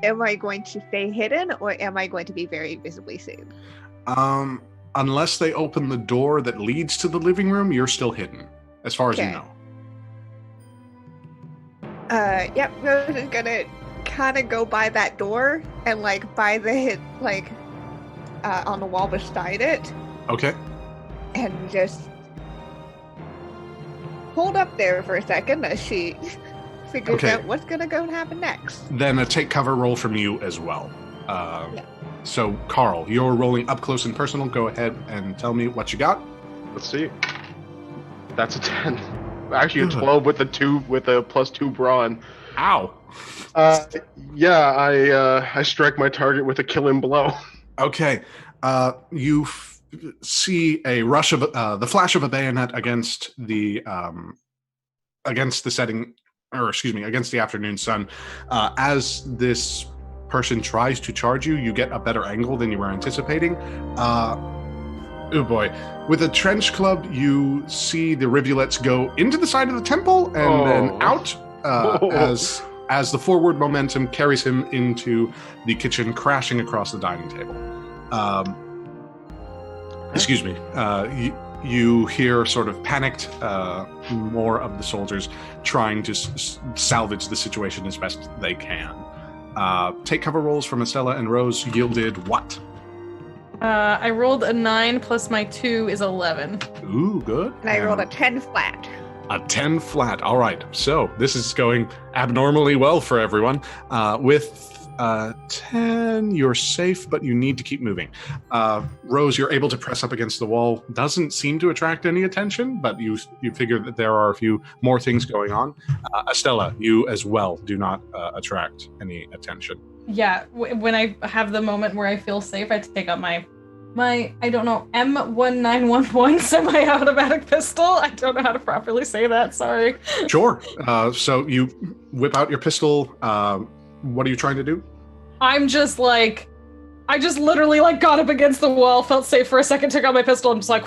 am I going to stay hidden or am I going to be very visibly seen? Unless they open the door that leads to the living room, you're still hidden, as far as you know. Yep, Rose is gonna kind of go by that door and like by the hit, like on the wall beside it. Okay. And just hold up there for a second as she figures out what's gonna go and happen next. Then a take cover roll from you as well. So, Carl, you're rolling up close and personal. Go ahead and tell me what you got. Let's see. That's a 10. Actually, a 12 with a +2 brawn. Ow. I strike my target with a killing blow. Okay. You see a rush of the flash of a bayonet against the setting, or excuse me, against the afternoon sun. As this person tries to charge you, you get a better angle than you were anticipating. Oh boy. With a trench club, you see the rivulets go into the side of the temple and then out as the forward momentum carries him into the kitchen, crashing across the dining table. Excuse me. You hear sort of panicked more of the soldiers trying to salvage the situation as best they can. Take cover rolls from Estella and Rose yielded what? I rolled a 9 plus my 2 is 11. Ooh, good. And I rolled a 10 flat. A 10 flat. All right. So this is going abnormally well for everyone. With 10, you're safe, but you need to keep moving. Rose, you're able to press up against the wall. Doesn't seem to attract any attention, but you figure that there are a few more things going on. Estella, you as well do not attract any attention. Yeah, when I have the moment where I feel safe, I take out my I don't know, M1911 semi-automatic pistol. I don't know how to properly say that, sorry. Sure. So you whip out your pistol. What are you trying to do? I just literally like got up against the wall, felt safe for a second, took out my pistol, and just like,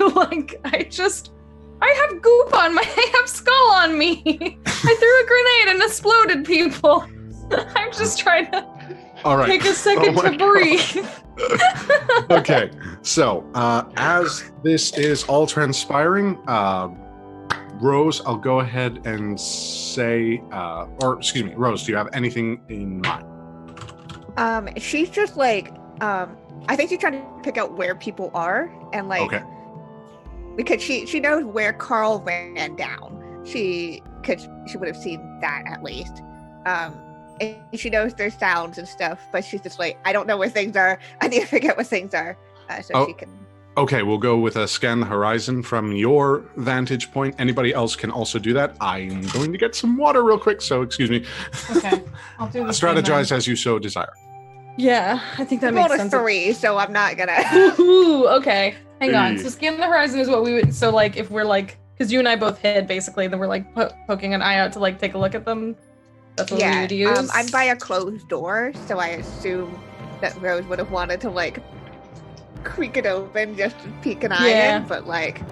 like, I have goop on I have skull on me. I threw a grenade and exploded people. I'm just trying to take a second to breathe. Okay, so as this is all transpiring, Rose, I'll go ahead and say, Rose, do you have anything in mind? She's just like, I think she's trying to pick out where people are and like, because she knows where Carl ran down. She would have seen that at least. And she knows there's sounds and stuff, but she's just like, I don't know where things are. I need to figure out what things are, she can. Okay, we'll go with a scan the horizon from your vantage point. Anybody else can also do that. I'm going to get some water real quick, so excuse me. Okay, I'll do this. Strategize as you so desire. Yeah, I think that makes sense. 3, so I'm not gonna. Ooh, okay. Hang on. So scan the horizon is what we would. So like, if we're like, because you and I both hid basically, then we're like poking an eye out to like take a look at them. That's what we would use. I'm by a closed door, so I assume that Rose would have wanted to like creak it open just to peek an eye in, but like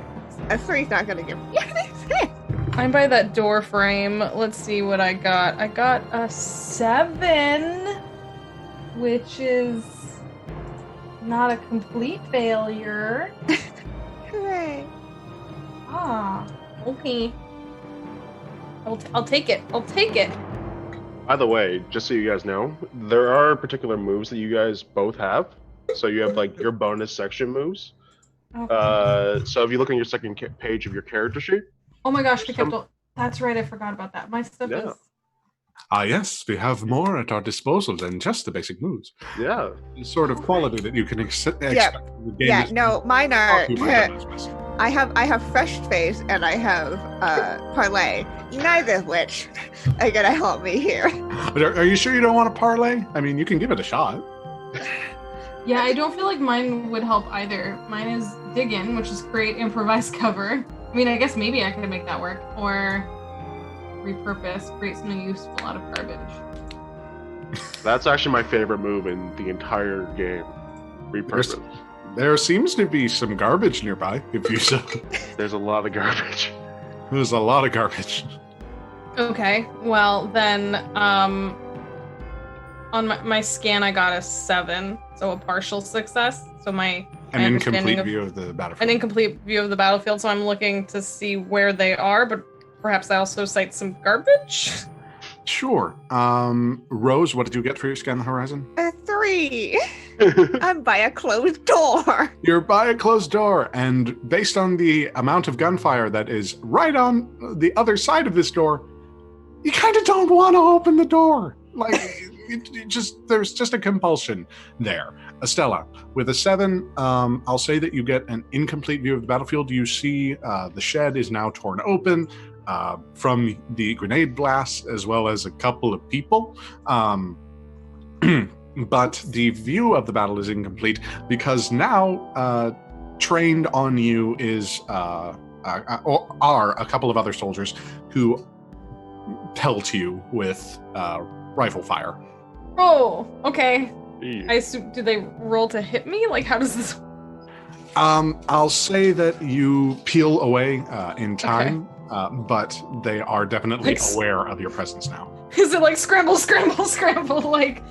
a 3's not gonna give me anything. I'm by that door frame. Let's see what I got. I got a 7, which is not a complete failure. Hooray. Ah, okay. I'll take it. I'll take it. By the way, just so you guys know, there are particular moves that you guys both have. So you have like your bonus section moves. Okay. So if you look on your second page of your character sheet. Oh my gosh, that's right. I forgot about that. My stuff is. Yes, we have more at our disposal than just the basic moves. Yeah. The sort of quality that you can expect. From the game yeah. No, mine are. I I have fresh face and I have parlay. Neither of which are gonna help me here. Are you sure you don't want a parlay? I mean, you can give it a shot. Yeah, I don't feel like mine would help either. Mine is dig in, which is create improvised cover. I mean, I guess maybe I could make that work. Or repurpose, create something useful out of garbage. That's actually my favorite move in the entire game. Repurpose. There seems to be some garbage nearby, if you so. There's a lot of garbage. There's a lot of garbage. Okay, well then, on my scan I got a 7, so a partial success. So my incomplete view of the battlefield. An incomplete view of the battlefield, so I'm looking to see where they are, but perhaps I also cite some garbage? Sure. Rose, what did you get for your scan the horizon? A 3. I'm by a closed door. You're by a closed door, and based on the amount of gunfire that is right on the other side of this door, you kind of don't want to open the door. Like, there's just a compulsion there. Estella, with a 7, I'll say that you get an incomplete view of the battlefield. You see the shed is now torn open from the grenade blasts, as well as a couple of people. But the view of the battle is incomplete because now trained on you are a couple of other soldiers who pelt you with rifle fire. Oh, okay. Yeah. I assume, do they roll to hit me? Like, how does this? I'll say that you peel away in time, but they are definitely aware of your presence now. Is it like scramble, scramble, scramble, like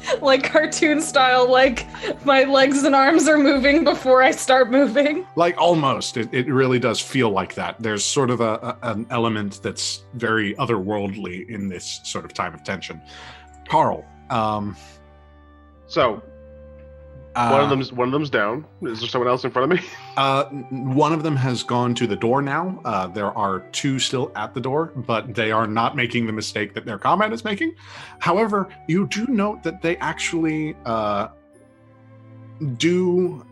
cartoon style, like my legs and arms are moving before I start moving? Like almost. It really does feel like that. There's sort of an element that's very otherworldly in this sort of time of tension. Carl. So one of them's down. Is there someone else in front of me? One of them has gone to the door now. There are 2 still at the door, but they are not making the mistake that their comrade is making. However, you do note that they actually do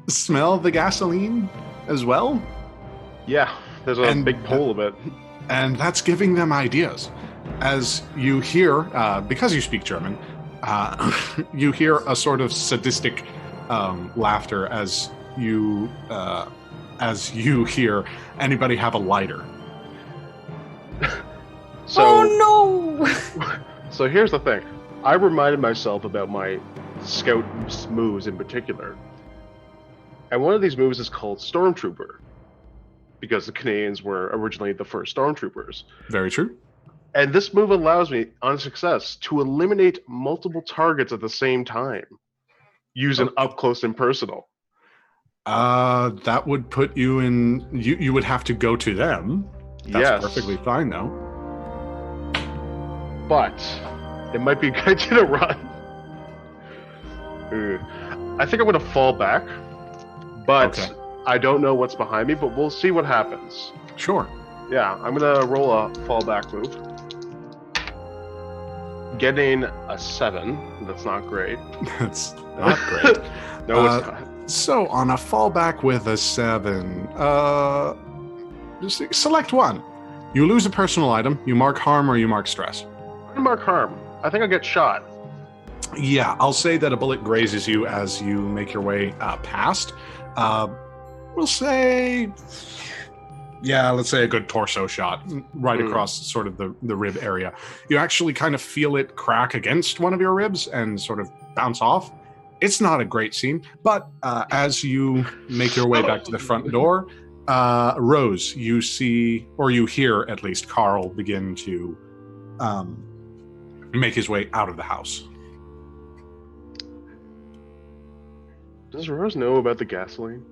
smell the gasoline as well. Yeah, there's a big pull of it. And that's giving them ideas. As you hear, because you speak German, you hear a sort of sadistic laughter as you hear anybody have a lighter. Oh no! So here's the thing. I reminded myself about my scout moves in particular. And one of these moves is called Stormtrooper, because the Canadians were originally the first Stormtroopers. Very true. And this move allows me, on success, to eliminate multiple targets at the same time, using up close and personal. That would put you in. You would have to go to them. That's perfectly fine, though. But it might be a good idea to run. I think I'm going to fall back, but I don't know what's behind me, but we'll see what happens. Sure. Yeah, I'm gonna roll a fallback move. Getting a 7. That's not great. That's not great. No, it's not. So on a fallback with a 7, just select one. You lose a personal item, you mark harm, or you mark stress. I mark harm. I think I'll get shot. Yeah, I'll say that a bullet grazes you as you make your way past. We'll say, let's say a good torso shot right across sort of the rib area. You actually kind of feel it crack against one of your ribs and sort of bounce off. It's not a great scene, but as you make your way back to the front door, Rose, you see, or you hear at least, Carl begin to make his way out of the house. Does Rose know about the gasoline?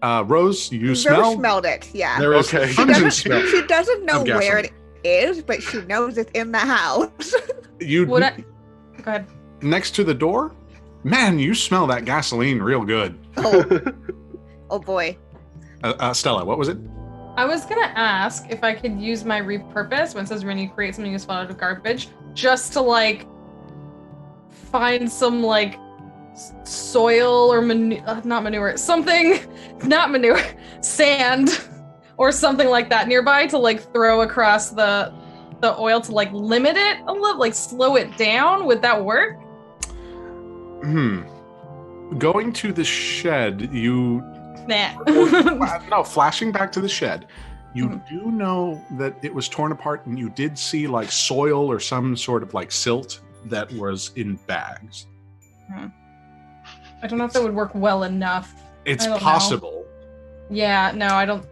Rose, you Rose smell? smelled it, yeah. There is Okay. pungent smell. She doesn't know of where gasoline. it is, but she knows it's in the house. Go ahead. Next to the door? Man, you smell that gasoline real good. Oh boy. Stella, what was it? I was gonna ask if I could use my repurpose when it says when you create something useful out of garbage, just to like find some like soil or sand or something like that nearby to like throw across the oil to like limit it a little, like slow it down. Would that work? Going to the shed, you... Nah. No, flashing back to the shed, you do know that it was torn apart, and you did see like soil or some sort of like silt that was in bags. I don't know if that would work well enough. It's I don't possible. know. Yeah, no, I don't.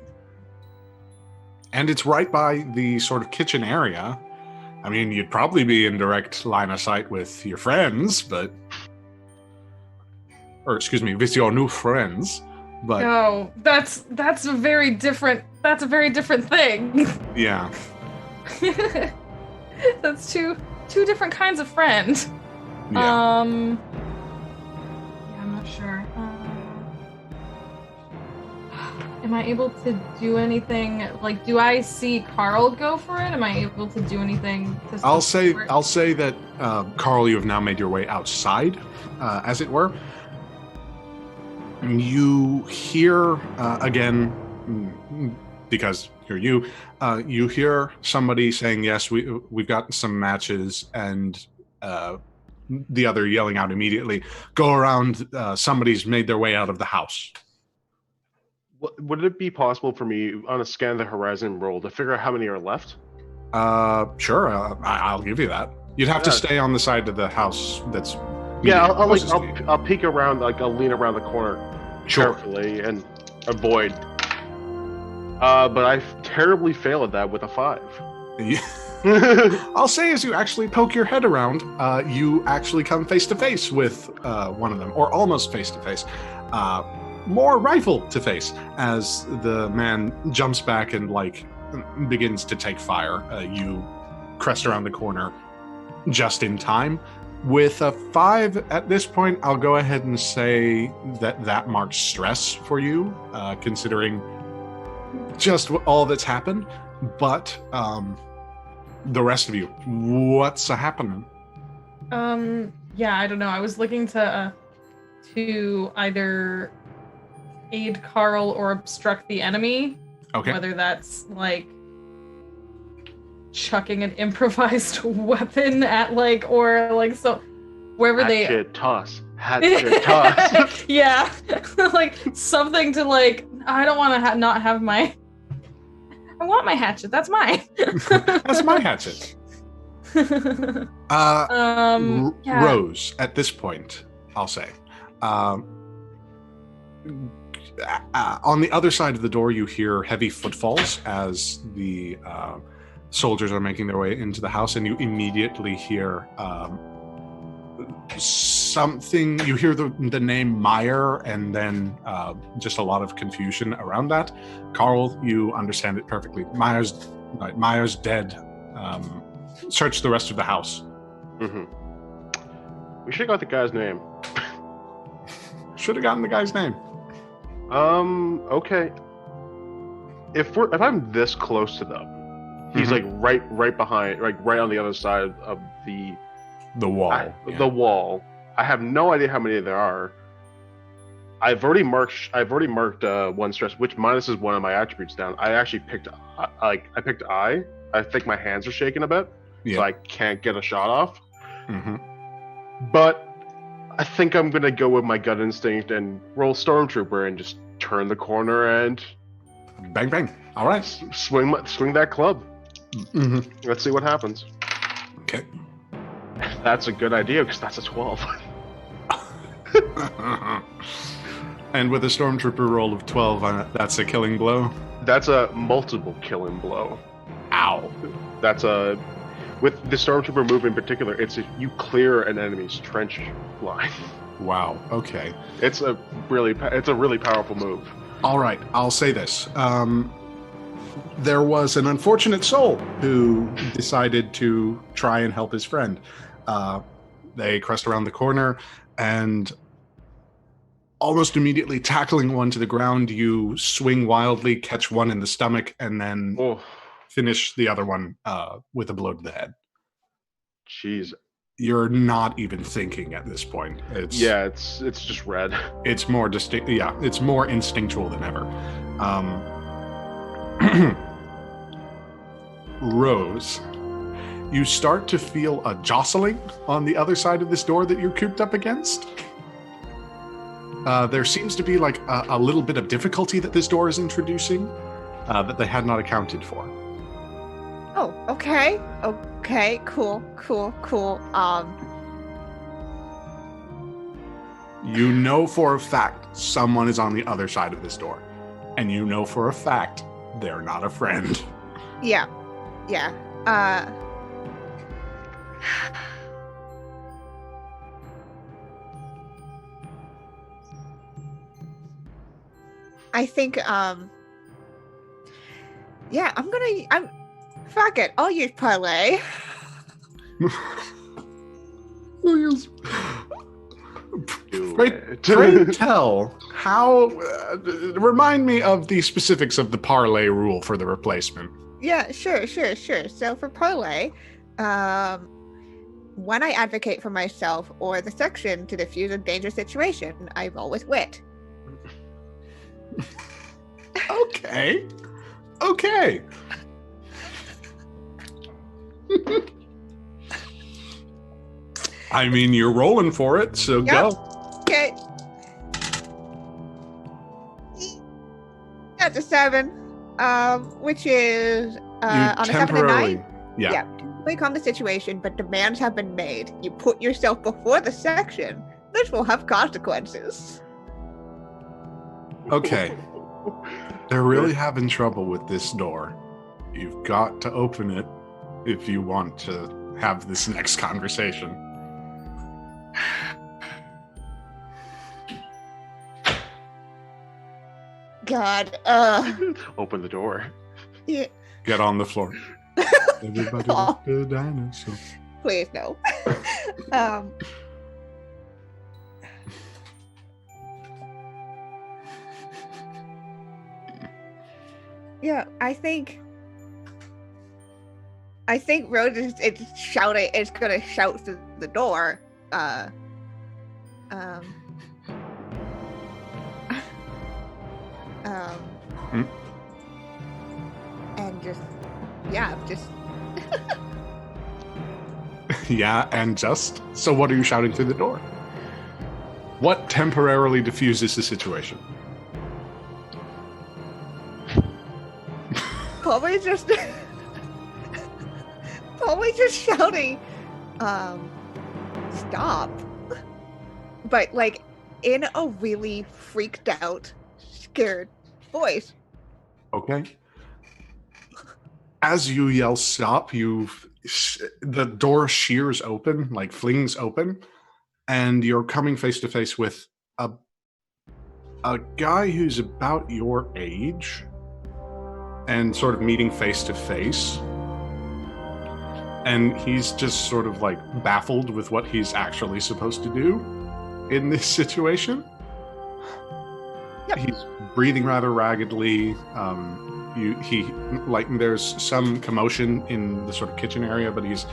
And it's right by the sort of kitchen area. I mean, you'd probably be in direct line of sight with your friends, but... Or, excuse me, with your new friends, but... No, that's a very different thing. Yeah. That's two different kinds of friend. Yeah. I'm not sure. Am I able to do anything? Like, do I see Carl go for it? Am I able to do anything to I'll support? say that, Carl, you have now made your way outside, as it were. You hear, again, because you're you hear somebody saying, yes, we've got some matches, and the other yelling out immediately, go around, somebody's made their way out of the house. Would it be possible for me, on a scan of the horizon roll, to figure out how many are left? Sure, I'll give you that. You'd have to stay on the side of the house that's... Yeah, I'll peek around, like I'll lean around the corner carefully and avoid. But I terribly fail at that with a 5. I'll say as you actually poke your head around, you actually come face to face with one of them, or almost face to face. More rifle to face, as the man jumps back and like begins to take fire. You crest around the corner just in time. With a 5 at this point, I'll go ahead and say that marks stress for you, considering just all that's happened. But the rest of you, what's happening? Yeah, I don't know. I was looking to either aid Carl or obstruct the enemy. Okay. Whether that's like chucking an improvised weapon at like, or like, so wherever Hatchet toss. Yeah. Like something to like, I don't want to not have my, I want my hatchet. That's mine. That's my hatchet. Yeah. Rose, at this point, I'll say, on the other side of the door, you hear heavy footfalls as the soldiers are making their way into the house, and you immediately hear something. You hear the name Meyer, and then just a lot of confusion around that. Carl, you understand it perfectly. Meyer's dead. Search the rest of the house. Mm-hmm. We should have got the guy's name. Should have gotten the guy's name. Okay. If I'm this close to them, he's like right behind, like right on the other side of the wall. The wall. I have no idea how many there are. I've already marked one stress, which minuses one of my attributes down. I actually picked I picked eye. I think my hands are shaking a bit, so I can't get a shot off. But I think I'm gonna go with my gut instinct and roll Stormtrooper and just turn the corner and bang bang. All right, swing that club. Let's see what happens. Okay, that's a good idea because that's a 12. And with a Stormtrooper roll of 12, that's a killing blow. That's a multiple killing blow. Ow. That's a with the Stormtrooper move in particular. It's if you clear an enemy's trench line. Wow. Okay. It's a really powerful move. All right, I'll say this. There was an unfortunate soul who decided to try and help his friend. They crest around the corner, and almost immediately tackling one to the ground, you swing wildly, catch one in the stomach, and then finish the other one with a blow to the head. Jeez. You're not even thinking at this point. It's just red. It's more distinct. Yeah, it's more instinctual than ever. Rose, you start to feel a jostling on the other side of this door that you're cooped up against. There seems to be like a little bit of difficulty that this door is introducing that they had not accounted for. Oh, okay. Okay, cool. You know for a fact someone is on the other side of this door. And you know for a fact they're not a friend. Yeah. I think, fuck it, I'll use parlay. Pray tell, how, remind me of the specifics of the parlay rule for the replacement. Yeah, sure. So for parlay, when I advocate for myself or the section to defuse a dangerous situation, I roll with wit. Okay. I mean, you're rolling for it, so go. Okay. That's a 7, which is on a 7 and 9. Yeah. We calm the situation, but demands have been made. You put yourself before the section. This will have consequences. Okay. They're really having trouble with this door. You've got to open it if you want to have this next conversation. God, open the door. Yeah. Get on the floor. Everybody the dinosaur. Please no. Yeah, I think Rose is shouting. It's gonna shout through the door. And just. Yeah, and just. So, what are you shouting through the door? What temporarily diffuses the situation? Probably just shouting, stop. But like in a really freaked out, scared voice. Okay. As you yell stop, the door shears open, like flings open, and you're coming face to face with a guy who's about your age and sort of meeting face to face. And he's just sort of like baffled with what he's actually supposed to do in this situation. Yep. He's breathing rather raggedly. There's some commotion in the sort of kitchen area, but he's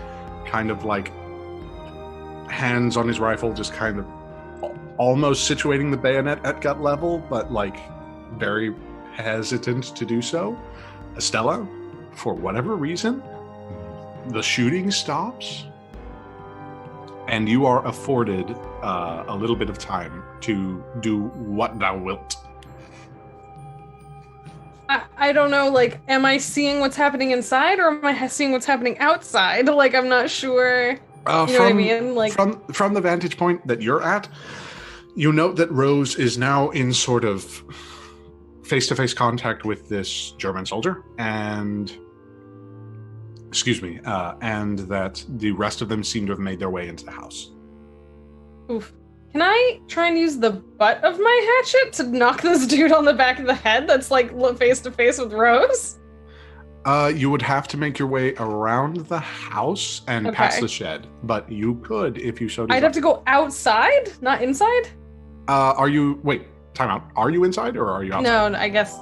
kind of like hands on his rifle, just kind of almost situating the bayonet at gut level, but like very hesitant to do so. Estella, for whatever reason, the shooting stops, and you are afforded a little bit of time to do what thou wilt. I don't know, like, am I seeing what's happening inside, or am I seeing what's happening outside? Like, I'm not sure. You know what I mean? Like, from the vantage point that you're at, you note that Rose is now in sort of face-to-face contact with this German soldier, and that the rest of them seem to have made their way into the house. Oof. Can I try and use the butt of my hatchet to knock this dude on the back of the head that's like face-to-face with Rose? You would have to make your way around the house and past the shed, but you could if you so desired. I'd have to go outside, not inside? Wait, time out. Are you inside or are you outside? No, I guess.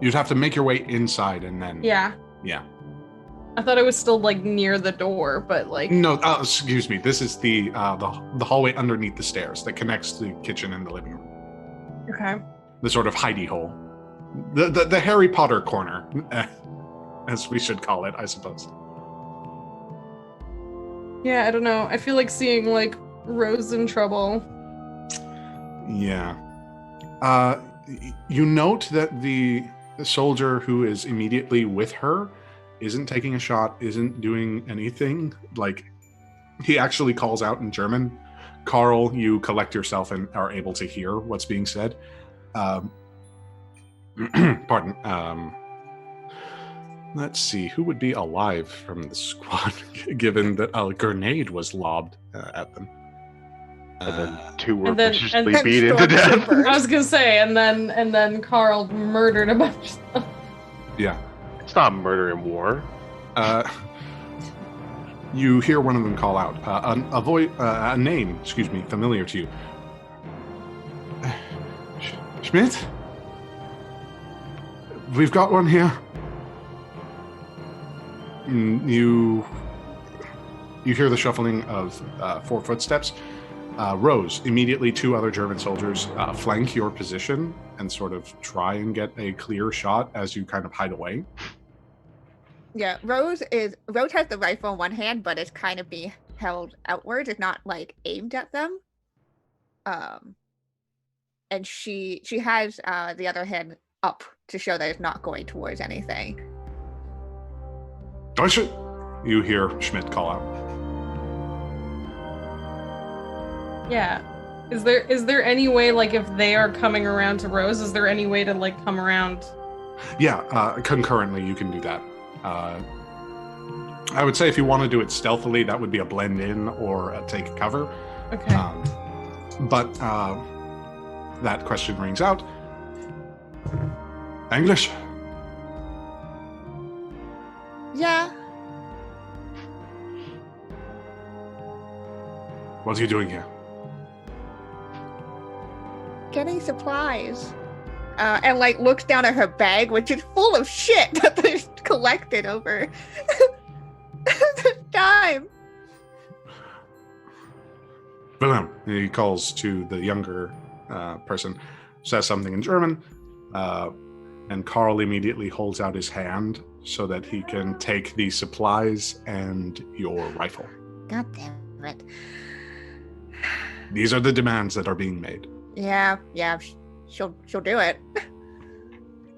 You'd have to make your way inside and then... Yeah. Yeah. I thought I was still like near the door, but like... No, excuse me. This is the hallway underneath the stairs that connects the kitchen and the living room. Okay. The sort of hidey hole. The Harry Potter corner, as we should call it, I suppose. Yeah, I don't know. I feel like seeing like Rose in trouble. Yeah. You note that the soldier who is immediately with her isn't taking a shot, isn't doing anything. Like, he actually calls out in German. Carl, you collect yourself and are able to hear what's being said. Pardon. Let's see, who would be alive from the squad, given that a grenade was lobbed at them. And then two were viciously beaten to death. I was gonna say, and then Carl murdered a bunch of stuff. Yeah. It's not murder in war. You hear one of them call out a name, familiar to you. Schmidt? We've got one here. You hear the shuffling of 4 footsteps. Rose, immediately 2 other German soldiers flank your position and sort of try and get a clear shot as you kind of hide away. Yeah, Rose has the rifle in one hand, but it's kind of being held outwards. It's not like aimed at them. And she has the other hand up to show that it's not going towards anything. Deutsche! You hear Schmidt call out. Yeah. Is there any way, like, if they are coming around to Rose, is there any way to, like, come around? Yeah, concurrently you can do that. I would say if you want to do it stealthily, that would be a blend in or a take cover. Okay. But that question rings out. English? Yeah. What are you doing here? Getting supplies. And like looks down at her bag, which is full of shit that they've collected over the time. Wilhelm, he calls to the younger person, says something in German, and Carl immediately holds out his hand so that he can take the supplies and your rifle. God damn it. These are the demands that are being made. Yeah, she'll do it.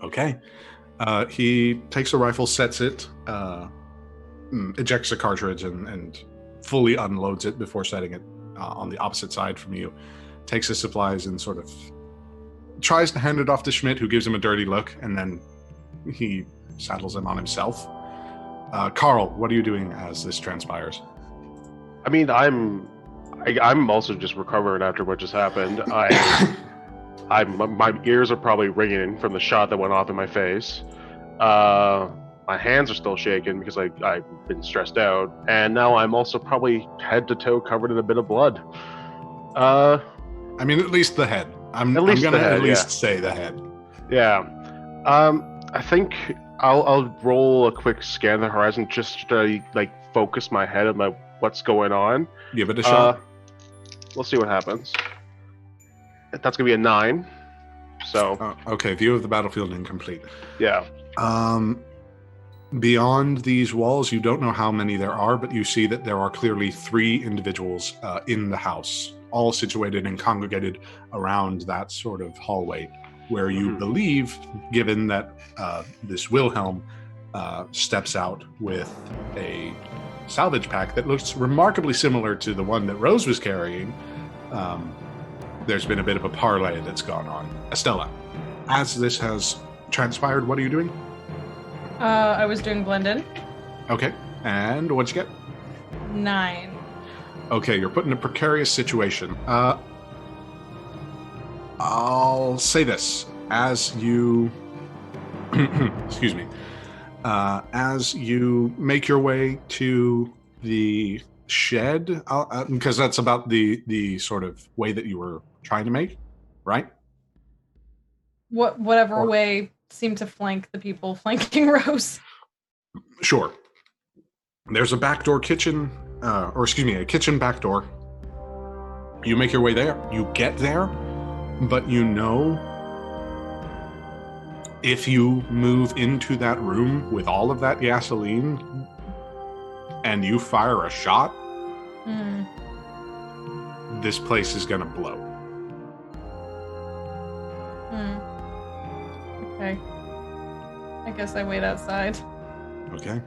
Okay. He takes the rifle, sets it, ejects the cartridge, and fully unloads it before setting it on the opposite side from you. Takes the supplies and sort of tries to hand it off to Schmidt, who gives him a dirty look, and then he saddles him on himself. Carl, what are you doing as this transpires? I mean, I'm also just recovering after what just happened. My ears are probably ringing from the shot that went off in my face. My hands are still shaking because I've been stressed out, and now I'm also probably head to toe covered in a bit of blood. I mean, at least the head. I'm At least gonna the head, at least yeah. say the head. Yeah. I think I'll roll a quick scan of the horizon just to like focus my head on like what's going on. Give it a shot. We'll see what happens. That's gonna be a 9. So Okay, view of the battlefield incomplete. yeah. Beyond these walls, you don't know how many there are, but you see that there are clearly 3 individuals in the house, all situated and congregated around that sort of hallway, where you believe, given that this Wilhelm steps out with a salvage pack that looks remarkably similar to the one that Rose was carrying, there's been a bit of a parlay that's gone on. Estella, as this has transpired, what are you doing? I was doing blend in. Okay, and what'd you get? 9. Okay, you're put in a precarious situation. I'll say this. As you... excuse me. As you make your way to the shed, because that's about the sort of way that you were trying to make, right? Whatever way seemed to flank the people flanking Rose. Sure. There's a backdoor kitchen, a kitchen backdoor. You make your way there. You get there, but you know if you move into that room with all of that gasoline and you fire a shot, this place is gonna blow. Okay. I guess I wait outside. Okay.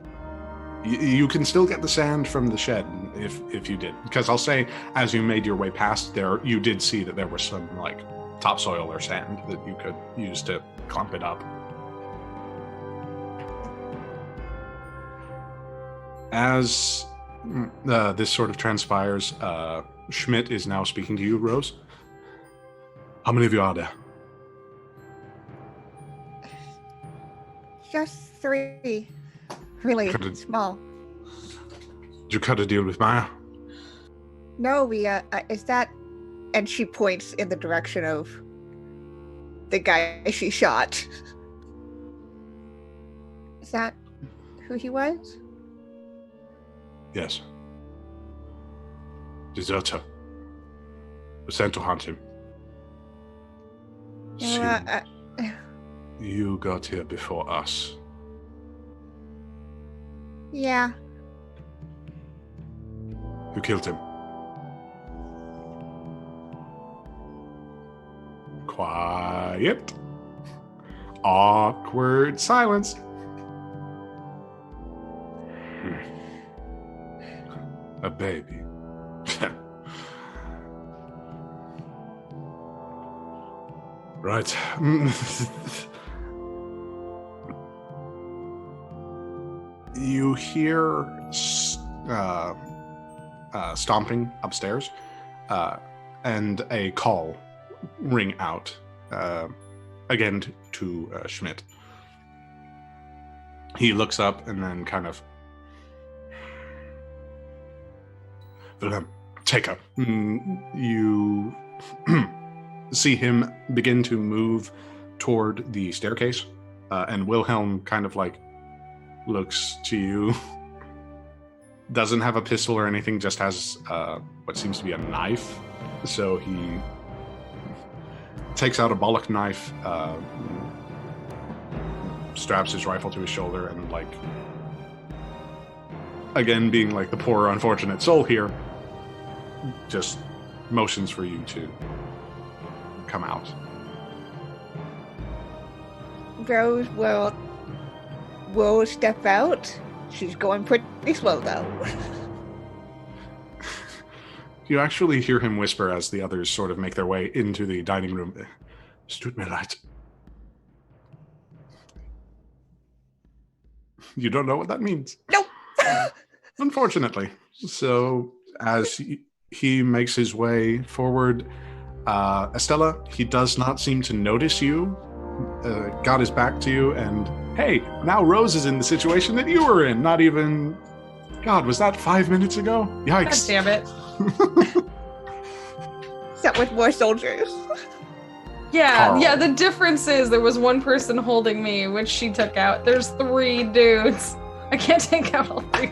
You can still get the sand from the shed if you did. Because I'll say, as you made your way past there, you did see that there was some, like, topsoil or sand that you could use to clump it up. As this sort of transpires, Schmidt is now speaking to you, Rose. How many of you are there? Just 3. Really small. Did you cut a deal with Maya? No, we, is that... And she points in the direction of the guy she shot. Is that who he was? Yes. Deserter. We're sent to hunt him. You got here before us. Yeah. Who killed him? Quiet. Awkward silence. A baby. Right. You hear stomping upstairs, and a call ring out again to Schmidt. He looks up and then kind of, Wilhelm, take her. You see him begin to move toward the staircase, and Wilhelm kind of like looks to you. Doesn't have a pistol or anything, just has what seems to be a knife. So he takes out a bollock knife, straps his rifle to his shoulder, and like, again, being like the poor unfortunate soul here, just motions for you to come out. Rose will step out. She's going pretty slow, though. You actually hear him whisper as the others sort of make their way into the dining room. Es tut mir leid. You don't know what that means? Nope. Unfortunately. So, as he makes his way forward, Estella, he does not seem to notice you. Got his back to you, and hey, now Rose is in the situation that you were in. Not even... God, was that 5 minutes ago? Yikes. God damn it. except with more soldiers. Yeah, Carl. yeah, the difference is there was one person holding me, which she took out. There's 3 dudes. I can't take out all 3.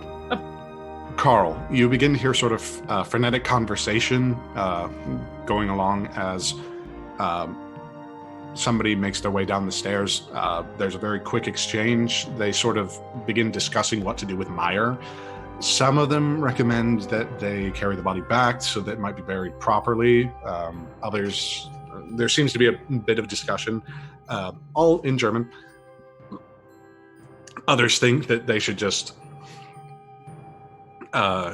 Carl, you begin to hear sort of frenetic conversation going along as somebody makes their way down the stairs. There's a very quick exchange. They sort of begin discussing what to do with Meyer. Some of them recommend that they carry the body back so that it might be buried properly. Others, there seems to be a bit of discussion, all in German. Others think that they should just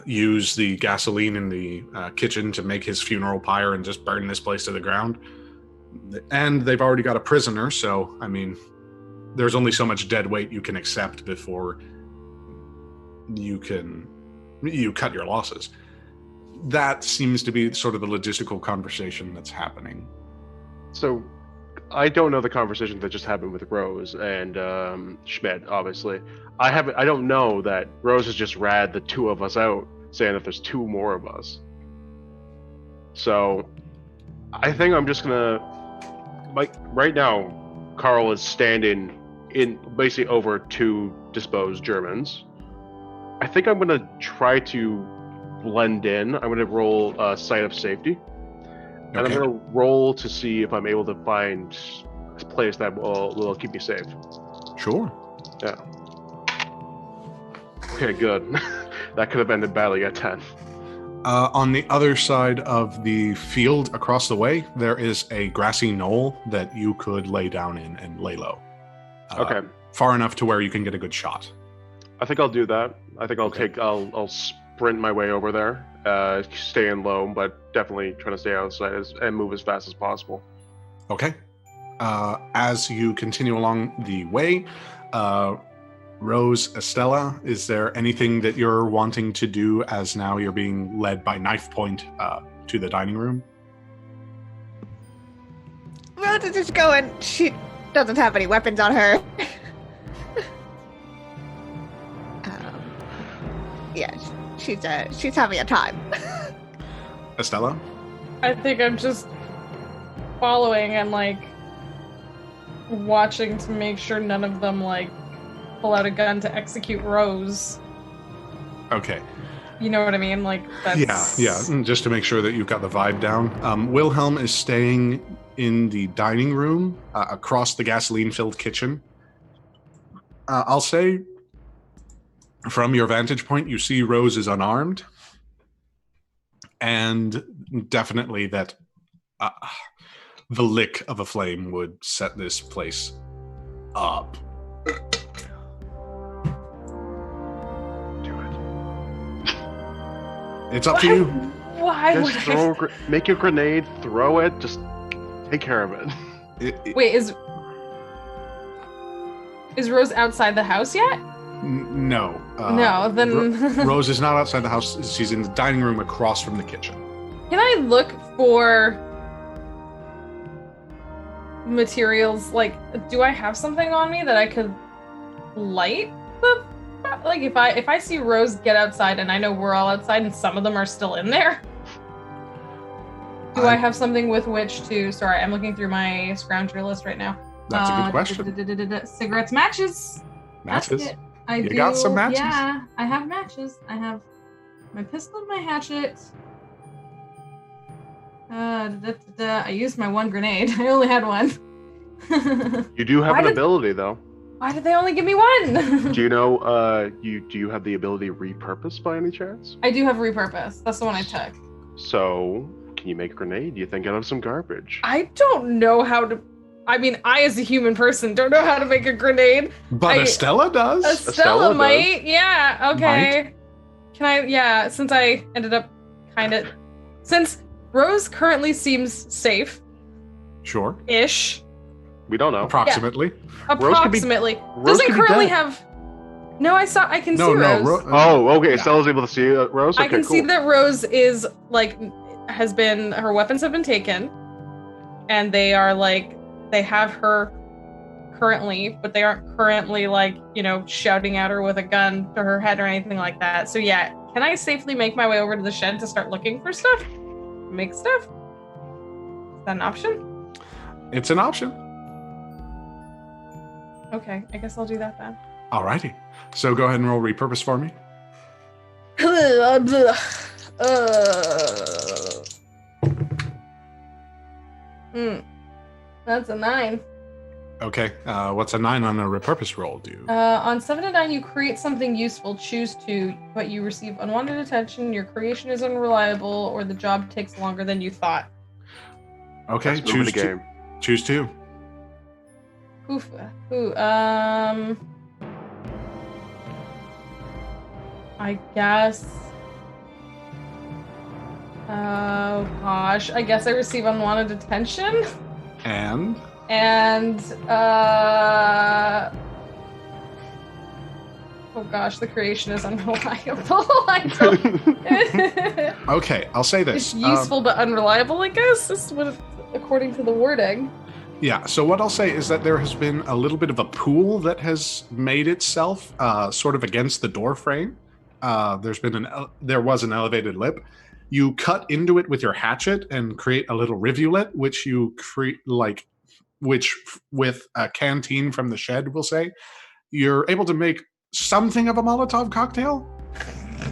use the gasoline in the kitchen to make his funeral pyre and just burn this place to the ground. And they've already got a prisoner, so, I mean, there's only so much dead weight you can accept before you cut your losses. That seems to be sort of the logistical conversation that's happening. So, I don't know the conversation that just happened with Rose and Schmidt, obviously. I don't know that Rose has just ratted the 2 of us out, saying that there's 2 more of us. So, I think I'm just gonna, like, right now, Carl is standing in basically over 2 disposed Germans. I think I'm gonna try to blend in. I'm gonna roll Sight of Safety. And Okay. I'm going to roll to see if I'm able to find a place that will keep me safe. Sure. Yeah. Okay, good. That could have ended badly at 10. On the other side of the field across the way, there is a grassy knoll that you could lay down in and lay low. Okay. Far enough to where you can get a good shot. I think I'll do that. I think Okay. I'll sprint my way over there, staying low, but definitely trying to stay outside and move as fast as possible. Okay. As you continue along the way, Rose, Estella, is there anything that you're wanting to do as now you're being led by knife point to the dining room? Rose is just going. She doesn't have any weapons on her. Yeah, she's having a time. Estella? I think I'm just following and, like, watching to make sure none of them, like, pull out a gun to execute Rose. Okay. You know what I mean? Like, that's... Yeah, just to make sure that you've got the vibe down. Wilhelm is staying in the dining room across the gasoline-filled kitchen. I'll say, from your vantage point, you see Rose is unarmed. And definitely that the lick of a flame would set this place up. Do it. It's up to you. Why would Just make a grenade, throw it, just take care of it. Wait, is Rose outside the house yet? No. No, then... Rose is not outside the house. She's in the dining room across from the kitchen. Can I look for materials? Like, do I have something on me that I could light the... Like, if I see Rose get outside and I know we're all outside and some of them are still in there, do I have something with which to... Sorry, I'm looking through my Scrounger list right now. That's a good question. Cigarettes, matches. Matches? That's it. I You do. got some matches? Yeah, I have matches. I have my pistol and my hatchet. I used my 1 grenade. I only had 1. You do have Why an did- ability, though. Why did they only give me 1? Do you know, do you have the ability repurpose by any chance? I do have repurpose. That's the one I took. So, can you make a grenade? Do you think out of some garbage? I don't know how to... I mean, I as a human person don't know how to make a grenade. But Estella does. Estella does. might. Yeah, okay. Can I... Yeah, since I ended up kind of... Since Rose currently seems Sure. safe-ish. We don't know. Approximately. Approximately. Rose Doesn't could be currently dead. have... No, I can see Rose. Oh, okay. Yeah. Stella's able to see Rose? Okay, I can cool. see that Rose is, like, her weapons have been taken. And they are, like, they have her currently, but they aren't currently, like, you know, shouting at her with a gun to her head or anything like that. So yeah, can I safely make my way over to the shed to start looking for stuff? Make stuff? that an option? It's an option. Okay, I guess I'll do that then. Alrighty. So go ahead and roll repurpose for me. That's a 9. Okay. What's a 9 on a repurpose roll do? On 7 and 9, you create something useful. Choose 2, but you receive unwanted attention. Your creation is unreliable, or the job takes longer than you thought. Okay. Let's move the game. Choose 2. Oof. I guess. Oh gosh. I guess I receive unwanted attention. And oh gosh, the creation is unreliable. I don't. okay, I'll say this. It's useful but unreliable, I guess. This is what, according to the wording. Yeah, so what I'll say is that there has been a little bit of a pool that has made itself sort of against the door frame. There was an elevated lip. You cut into it with your hatchet and create a little rivulet, which you create which with a canteen from the shed, we'll say, you're able to make something of a Molotov cocktail?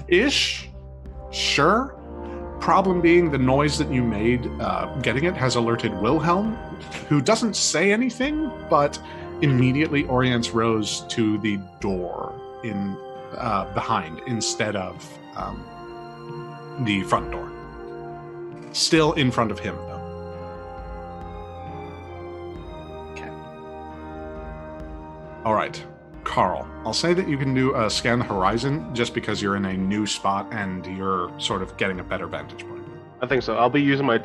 Ish? Sure. Problem being the noise that you made getting it has alerted Wilhelm, who doesn't say anything, but immediately orients Rose to the door in behind instead of the front door. Still in front of him, though. Okay. All right. Carl, I'll say that you can do a scan the horizon just because you're in a new spot and you're sort of getting a better vantage point. I think so. I'll be using my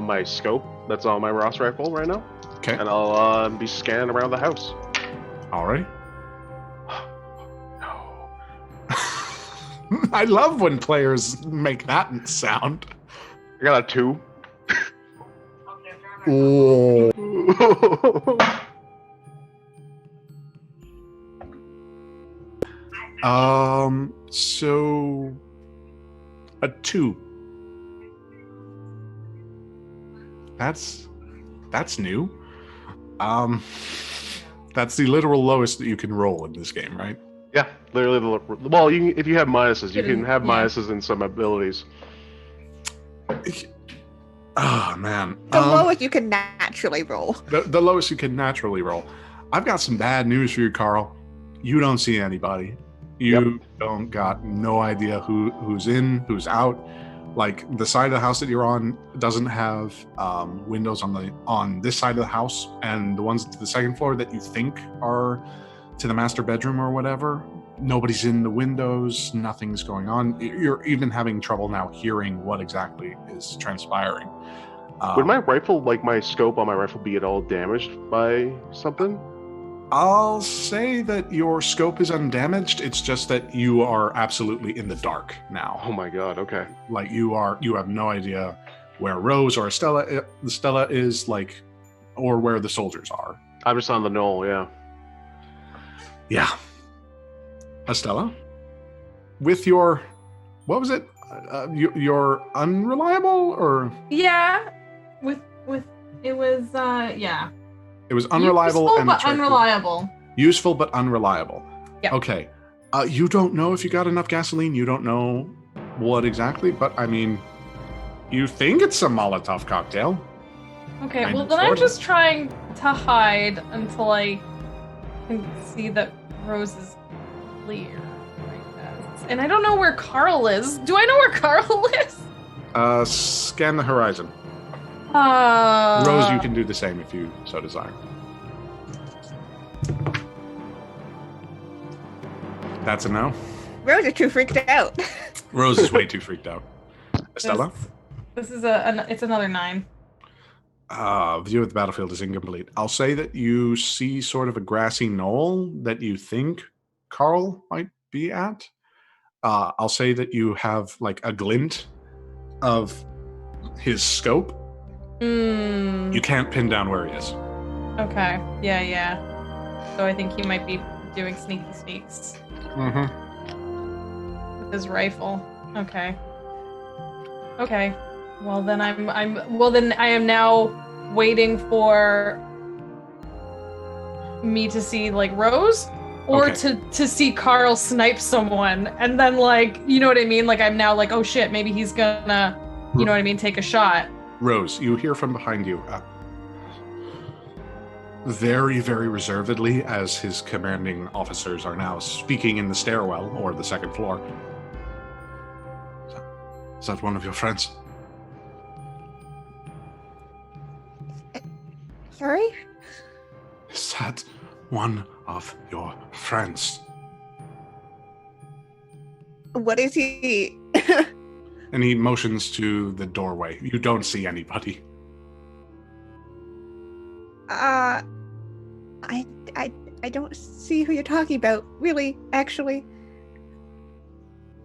my scope that's on my Ross rifle right now. Okay. And I'll be scanning around the house. All right. I love when players make that sound. I got a 2. Oh. So a 2. That's new. That's the literal lowest that you can roll in this game, right? Yeah, literally. Well, if you have minuses, you can have minuses in some abilities. Oh man, The lowest you can naturally roll. The lowest you can naturally roll. I've got some bad news for you, Carl. You don't see anybody. You don't got no idea who's in, who's out. Like the side of the house that you're on doesn't have windows on this side of the house, and the ones to the second floor that you think are to the master bedroom or whatever, nobody's in the windows, nothing's going on. You're even having trouble now hearing what exactly is transpiring. Would my rifle, like my scope on my rifle, be at all damaged by something? I'll say that your scope is undamaged. It's just that you are absolutely in the dark now. Oh my god, okay. Like you have no idea where Rose or Stella is, like, or where the soldiers are. I'm just on the knoll, yeah. Yeah. Estella, with your, what was it? Your unreliable or? Yeah, with it was yeah. It was unreliable Useful, and but unreliable. Useful but unreliable. Yeah. Okay. You don't know if you got enough gasoline. You don't know what exactly, but I mean, you think it's a Molotov cocktail. Okay, well then I'm just trying to hide until I can see that Rose is clear. And I don't know where Carl is. Do I know where Carl is? Scan the horizon. Rose, you can do the same if you so desire. That's a no. Rose is too freaked out. Rose is way too freaked out. Estella? This is it's another 9. View of the battlefield is incomplete. I'll say that you see sort of a grassy knoll that you think Carl might be at. I'll say that you have like a glint of his scope. You can't pin down where he is. Okay. Yeah. So I think he might be doing sneaky sneaks. Mm-hmm. With his rifle. Okay. Well then I am now waiting for me to see like Rose or to see Carl snipe someone, and then like, you know what I mean? Like I'm now like, oh shit, maybe he's gonna, you know what I mean, take a shot. Rose, you hear from behind you, very, very reservedly, as his commanding officers are now speaking in the stairwell or the second floor. Is that one of your friends? Sorry? Is that one of your friends? What is he? And he motions to the doorway. You don't see anybody. I don't see who you're talking about, really, actually.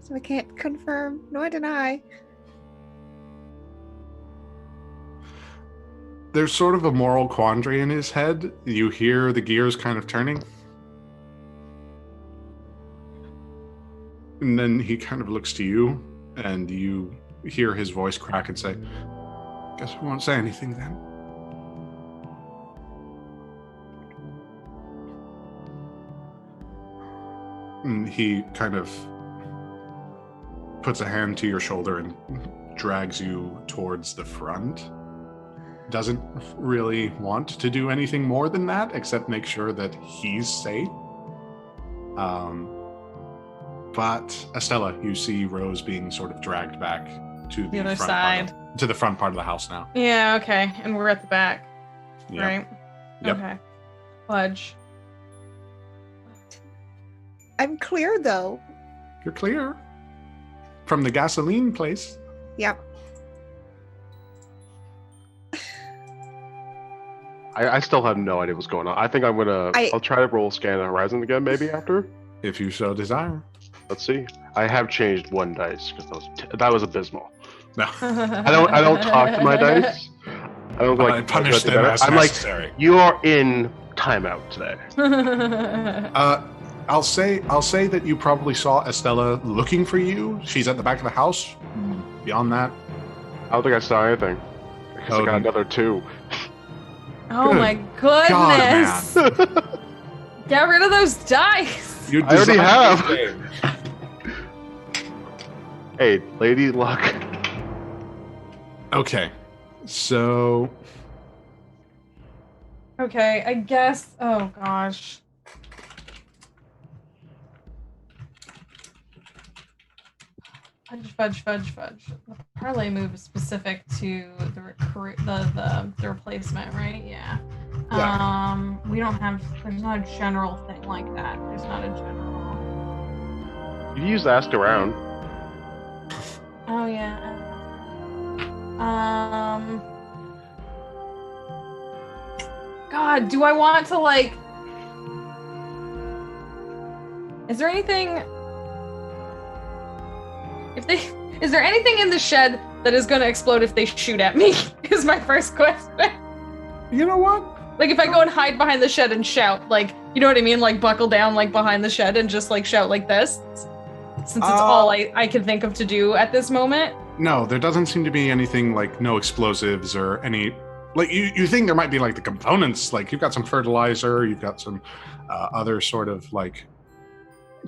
So I can't confirm nor deny. There's sort of a moral quandary in his head. You hear the gears kind of turning. And then he kind of looks to you, and you hear his voice crack and say, "Guess we won't say anything then." And he kind of puts a hand to your shoulder and drags you towards the front. Doesn't really want to do anything more than that, except make sure that he's safe. But Estella, you see Rose being sort of dragged back to the other front side. to the front part of the house now. Yeah, okay. And we're at the back. Yep. Right? Yep. Okay. Fudge. I'm clear, though. You're clear. From the gasoline place. Yep. I still have no idea what's going on. I think I'll try to roll Scan the Horizon again, maybe after. If you so desire. Let's see. I have changed one dice because that was abysmal. No. I don't talk to my dice. I don't like punish them as I'm necessary. like, you are in timeout today. I'll say that you probably saw Estella looking for you. She's at the back of the house. Beyond that, I don't think I saw anything. Because I got another 2. Oh Good my goodness! God, Get rid of those dice! You I already designed have. this game. Hey, lady luck. Okay, so Okay, I guess. Oh gosh. Fudge. The parlay move is specific to the the replacement, right? Yeah. We don't have. There's not a general thing like that. There's not a general. You use ask around. Oh yeah. God, do I want to like? Is there anything? Is there anything in the shed that is going to explode if they shoot at me? Is my first question. you know what? Like if I go and hide behind the shed and shout, like, you know what I mean? Like buckle down like behind the shed and just like shout like this. Since it's all I can think of to do at this moment. No, there doesn't seem to be anything like no explosives or any. Like you think there might be like the components, like you've got some fertilizer, you've got some other sort of like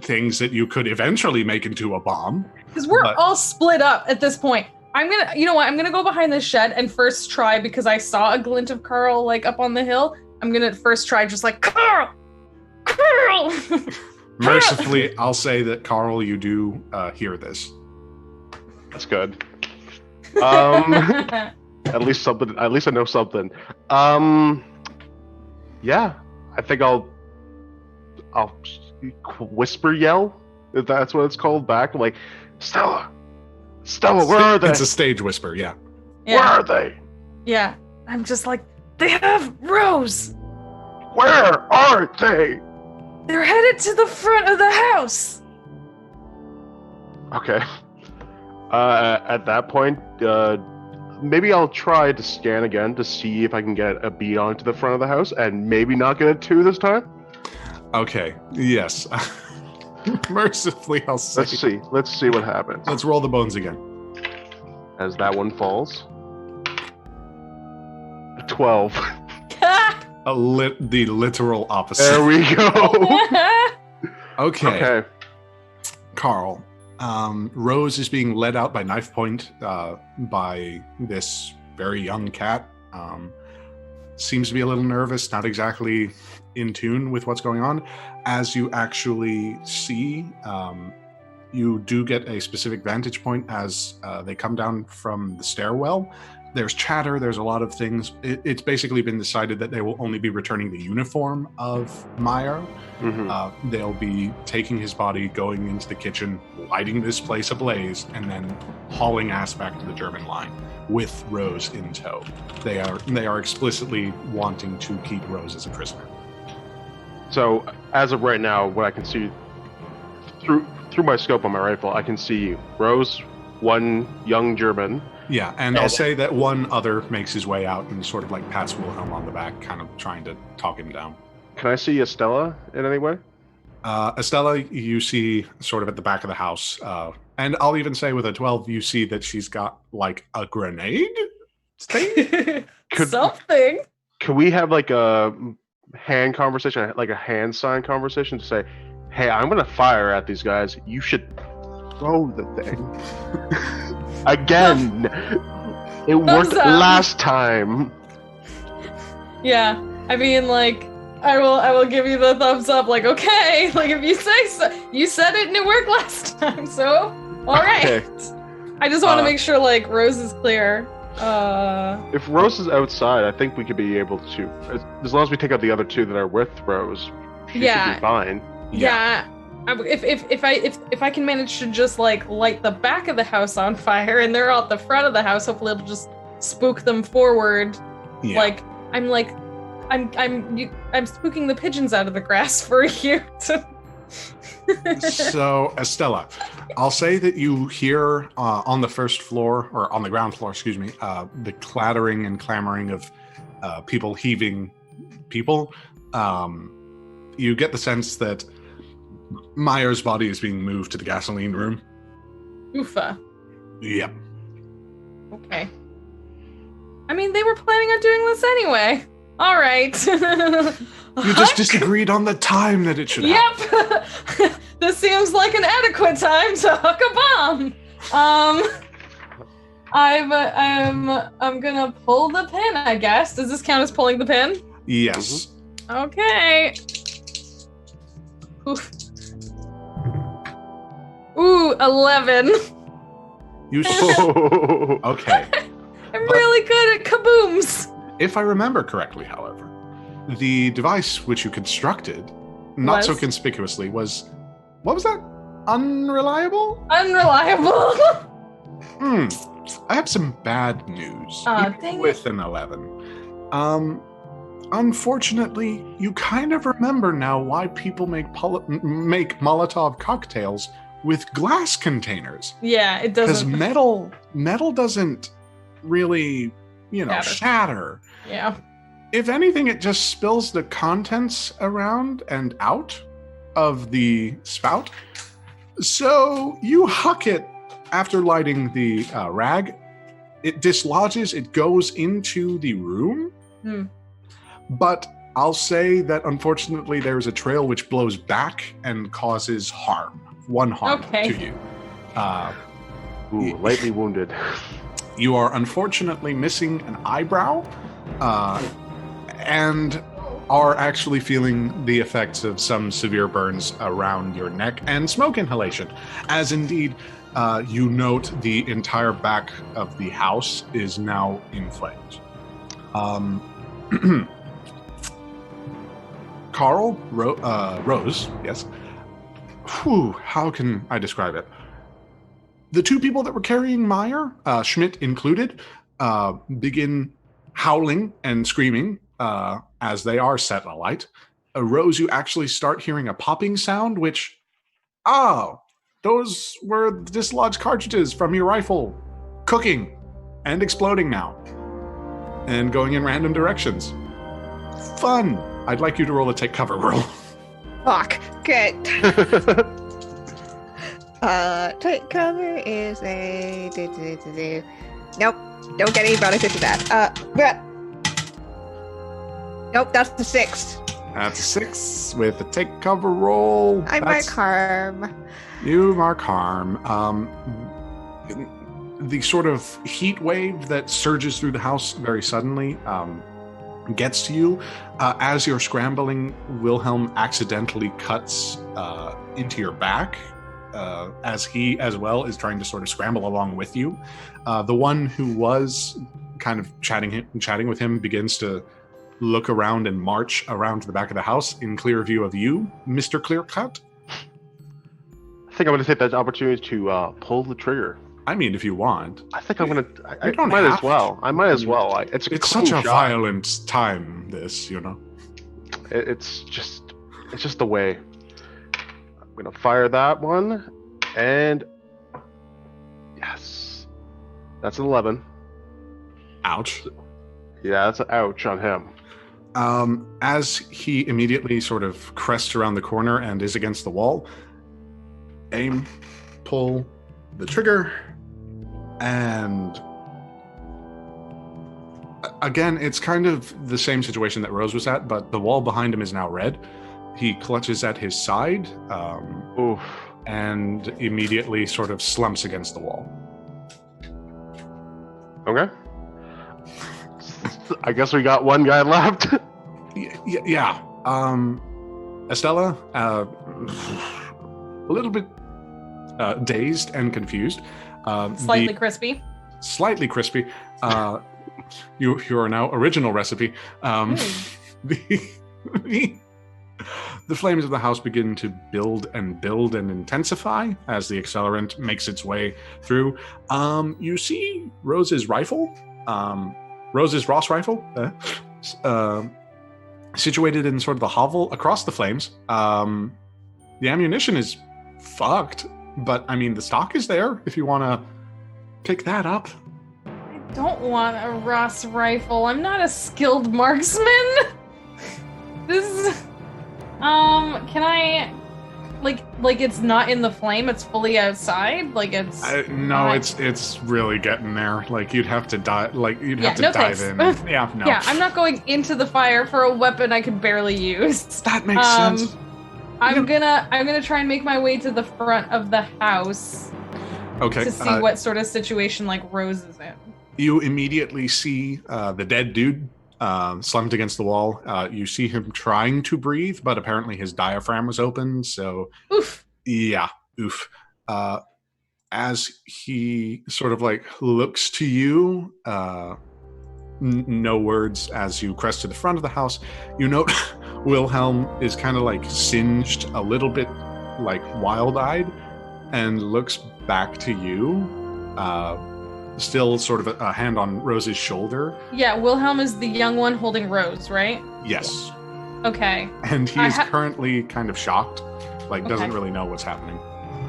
things that you could eventually make into a bomb. Because we're all split up at this point. You know what? I'm gonna go behind this shed and first try, because I saw a glint of Carl like up on the hill. I'm gonna first try just like Carl. Mercifully, I'll say that Carl, you do hear this. That's good. At least something. At least I know something. Yeah, I think I'll whisper yell, if that's what it's called, back. I'm like, Stella, where are they? It's a stage whisper, yeah. Where are they? Yeah, I'm just like, they have Rose. Where are they? They're headed to the front of the house. Okay. At that point, maybe I'll try to scan again to see if I can get a beat onto the front of the house, and maybe not get a 2 this time. Okay. Yes. Mercifully, I'll say. Let's see what happens. Let's roll the bones again. as that one falls. 12. The literal opposite. There we go. Okay. Carl, Rose is being led out by knife point by this very young cat. Seems to be a little nervous, not exactly in tune with what's going on. As you actually see, you do get a specific vantage point as they come down from the stairwell. There's chatter, there's a lot of things. It's basically been decided that they will only be returning the uniform of Meyer. Mm-hmm. They'll be taking his body, going into the kitchen, lighting this place ablaze, and then hauling ass back to the German line with Rose in tow. They are explicitly wanting to keep Rose as a prisoner. So, as of right now, what I can see through my scope on my rifle, I can see Rose, one young German. Yeah, and I'll say that one other makes his way out and sort of like pats Wilhelm on the back, kind of trying to talk him down. Can I see Estella in any way? Estella, you see sort of at the back of the house. And I'll even say with a 12, you see that she's got like a grenade thing? Something. Could we have like a hand conversation, like a hand sign conversation to say, hey, I'm going to fire at these guys. You should throw the thing. Again. It worked last time. Yeah. I mean, like, I will give you the thumbs up. Like, okay, like if you say so, you said it and it worked last time, so all right. Okay. I just want to make sure like Rose is clear. If Rose is outside, I think we could be able to, as long as we take out the other two that are with Rose. She should be fine. Yeah. If I can manage to just like light the back of the house on fire and they're at the front of the house, hopefully it'll just spook them forward. Yeah. I'm spooking the pigeons out of the grass for you. So, Estella, I'll say that you hear on the first floor, or on the ground floor, excuse me, the clattering and clamoring of people heaving people. You get the sense that Meyer's body is being moved to the gasoline room. Oofa. Yep. Okay. I mean, they were planning on doing this anyway. All right. You just disagreed on the time that it should happen. Yep. This seems like an adequate time to huck a bomb. I'm gonna pull the pin, I guess. Does this count as pulling the pin? Yes. Okay. Oof. Ooh, 11. Okay. I'm really good at kabooms. If I remember correctly, however, the device which you constructed, not so conspicuously, was, what was that? Unreliable? Unreliable. I have some bad news. Dang with it. An 11. Unfortunately, you kind of remember now why people make Molotov cocktails with glass containers. Yeah, it doesn't. Because metal doesn't really, shatter. Yeah. If anything, it just spills the contents around and out of the spout. So you huck it after lighting the rag. It dislodges, it goes into the room. But I'll say that unfortunately there's a trail which blows back and causes harm. One harm to you. Lightly wounded. You are unfortunately missing an eyebrow, and are actually feeling the effects of some severe burns around your neck and smoke inhalation, as indeed you note the entire back of the house is now in flames. Carl, Rose, yes. Whew, how can I describe it? The two people that were carrying Meyer, Schmidt included, begin howling and screaming as they are set alight. Rose, you actually start hearing a popping sound, which, those were dislodged cartridges from your rifle, cooking and exploding now, and going in random directions. Fun. I'd like you to roll a take cover roll. Fuck. Good. Take cover is a Nope. Don't get any bonuses to that. Nope, that's the 6. That's a 6 with a take cover roll. I mark harm. You mark harm. The sort of heat wave that surges through the house very suddenly gets to you. As you're scrambling, Wilhelm accidentally cuts into your back, as he as well is trying to sort of scramble along with you. The one who was kind of chatting with him begins to look around and march around to the back of the house in clear view of you, Mr. Clearcut. I think I'm going to take that opportunity to pull the trigger. I mean, if you want. I think I'm going to. I don't might have as well. I might as well. It's such a shot. violent time, this, It's just the way. I'm going to fire that one. And yes. That's an 11. Ouch. Yeah, that's an ouch on him. As he immediately sort of crests around the corner and is against the wall, aim, pull the trigger, and again, it's kind of the same situation that Rose was at, but the wall behind him is now red. He clutches at his side, and immediately sort of slumps against the wall. Okay. I guess we got one guy left. Yeah. Estella, a little bit dazed and confused. Slightly crispy. Slightly crispy. You are now original recipe. The flames of the house begin to build and intensify as the accelerant makes its way through. You see Rose's rifle, Rose's Ross rifle, situated in sort of the hovel across the flames. The ammunition is fucked, but I mean, the stock is there if you want to pick that up. I don't want a Ross rifle. I'm not a skilled marksman. This is... can I... Like it's not in the flame, it's fully outside? Like it's... No, it's really getting there. Like you'd have to dive, dive thanks. in. Yeah, no. Yeah, I'm not going into the fire for a weapon I could barely use. That makes sense. I'm gonna try and make my way to the front of the house. Okay. To see what sort of situation like Rose is in. You immediately see the dead dude slumped against the wall. You see him trying to breathe, but apparently his diaphragm was open, so... Oof. Yeah, oof. As he sort of looks to you, no words as you crest to the front of the house, you note Wilhelm is kind of singed a little bit, wild-eyed, and looks back to you, still sort of a hand on Rose's shoulder. Yeah, Wilhelm is the young one holding Rose, right? Yes. Okay. And he is currently kind of shocked, doesn't really know what's happening.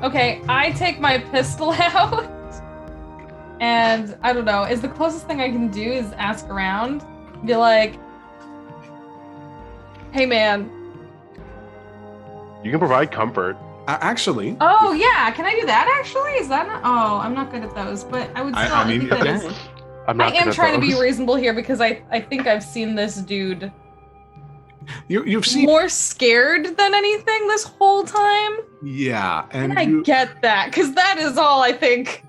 Okay, I take my pistol out, and I don't know, is the closest thing I can do is ask around, be like, hey man. You can provide comfort. Actually. Oh yeah, can I do that actually? Is that not? Oh, I'm not good at those, but I would still. I mean, I am trying to be reasonable here because I think I've seen this dude. You've seen more scared than anything this whole time. Yeah, and I get that because that is all I think.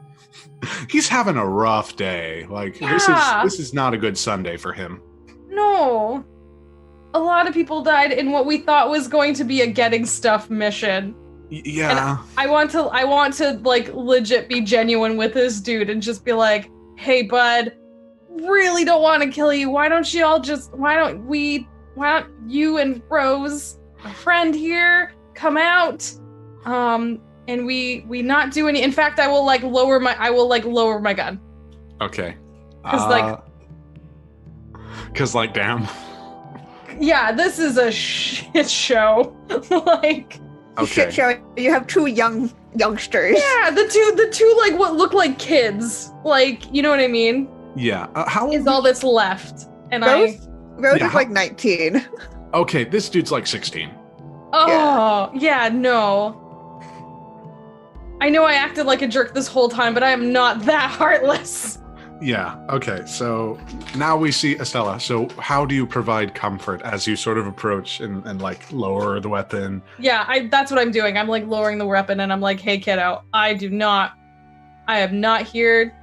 He's having a rough day. This is not a good Sunday for him. No, a lot of people died in what we thought was going to be a getting stuff mission. Yeah. And I want to legit be genuine with this dude and just be like, hey bud, really don't want to kill you. Why don't you and Rose, a friend here, come out, and we not do any. In fact, I will lower my gun. Okay. Cause damn. Yeah, this is a shit show. Okay. Shit show. You have two youngsters. Yeah, the two what look like kids. You know what I mean? Yeah. How is all that's left? And Rose is 19. Okay, this dude's 16. Oh, yeah, no. I know I acted like a jerk this whole time, but I am not that heartless. Yeah. Okay. So now we see Estella. So how do you provide comfort as you sort of approach and like lower the weapon? Yeah, that's what I'm doing. I'm like lowering the weapon and I'm like, hey kiddo, I am not here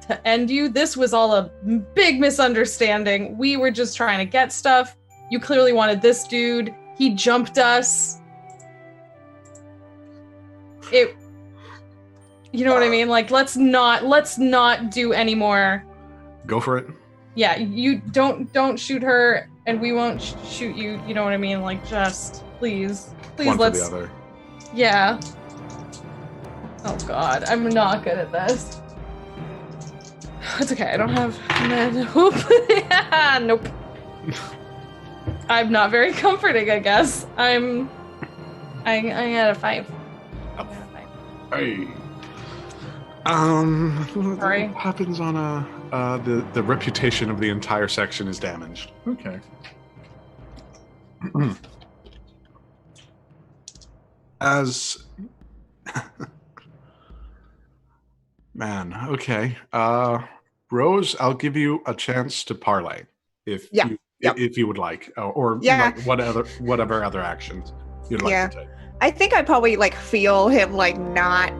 to end you. This was all a big misunderstanding. We were just trying to get stuff. You clearly wanted this dude. He jumped us. You know what I mean? Like, let's not do any more. Go for it. Yeah, you don't shoot her, and we won't shoot you. You know what I mean? Like, just please, One let's. for the other. Yeah. Oh God, I'm not good at this. It's okay. I don't have. Nope. I'm not very comforting, I guess. I got a 5. Hey. Sorry. What happens on the reputation of the entire section is damaged. Okay. As man, okay. Rose, I'll give you a chance to parlay if you would like, or like whatever other actions you'd like to take. I think I probably like feel him like not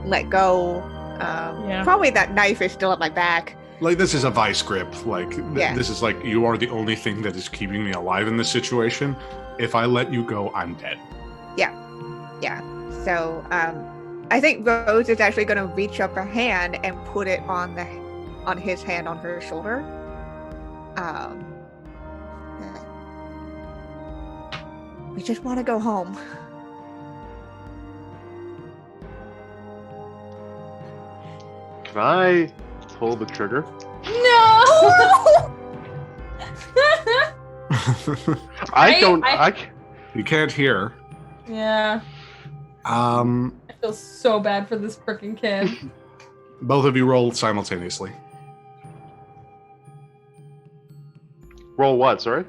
let go. Probably that knife is still at my back. Like, this is a vice grip. Like, this is like, you are the only thing that is keeping me alive in this situation. If I let you go, I'm dead. Yeah. So I think Rose is actually going to reach up her hand and put it on his hand on her shoulder. We just want to go home. Can I pull the trigger? No! You can't hear. Yeah. I feel so bad for this freaking kid. Both of you roll simultaneously. Roll what, sorry?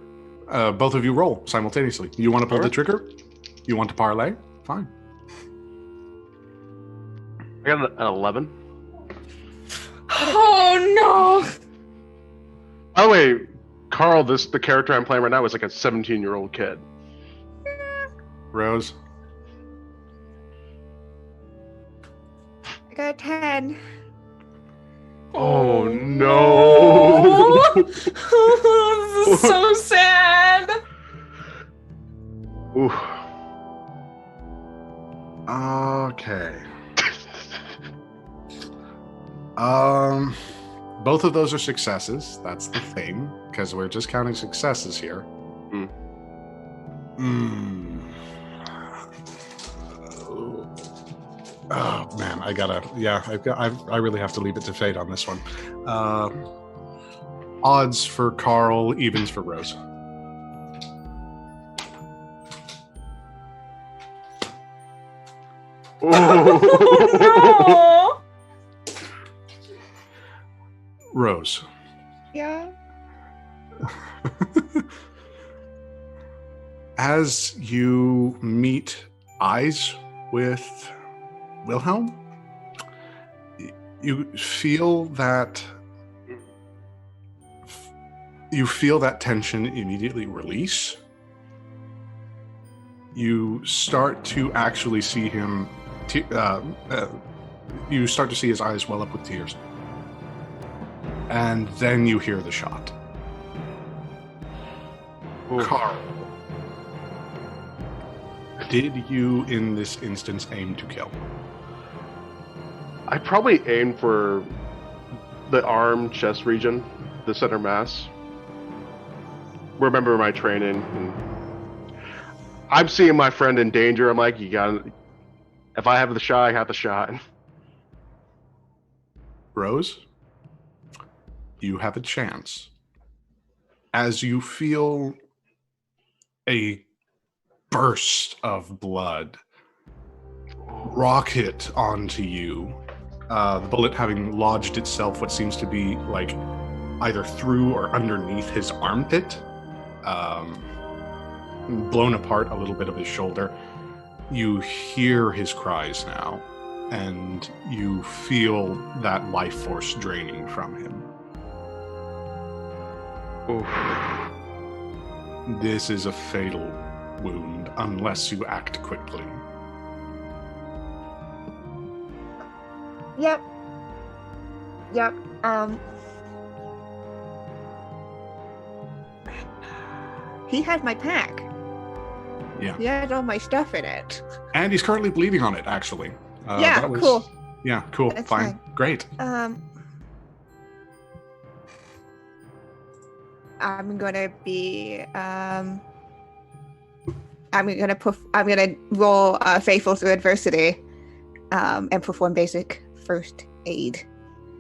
Both of you roll simultaneously. You want to pull the trigger? You want to parlay? Fine. I got an 11. Oh no! By the way, Carl, the character I'm playing right now is like a 17-year-old kid. Rose? I got a 10. Oh no! This is so sad. Ooh. Okay. Both of those are successes. That's the thing, because we're just counting successes here. Oh man, I really have to leave it to fate on this one. Odds for Carl, evens for Rose. Oh, no. Rose. Yeah. As you meet eyes with Wilhelm, you feel that tension immediately release. You start to actually see him. You start to see his eyes well up with tears, and then you hear the shot. Carl, did you, in this instance, aim to kill? I probably aimed for the arm, chest region, the center mass. Remember my training. And I'm seeing my friend in danger. I'm like, if I have the shot, I have the shot. Rose, you have a chance. As you feel a burst of blood rocket onto you, the bullet having lodged itself what seems to be like either through or underneath his armpit, blown apart a little bit of his shoulder. You hear his cries now. and you feel that life force draining from him. Oof. This is a fatal wound unless you act quickly. Yep. He had my pack. Yeah. He had all my stuff in it. And he's currently bleeding on it, actually. Yeah, cool. Yeah, cool. That's Fine. Great. I'm gonna be I'm gonna roll faithful through adversity and perform basic first aid.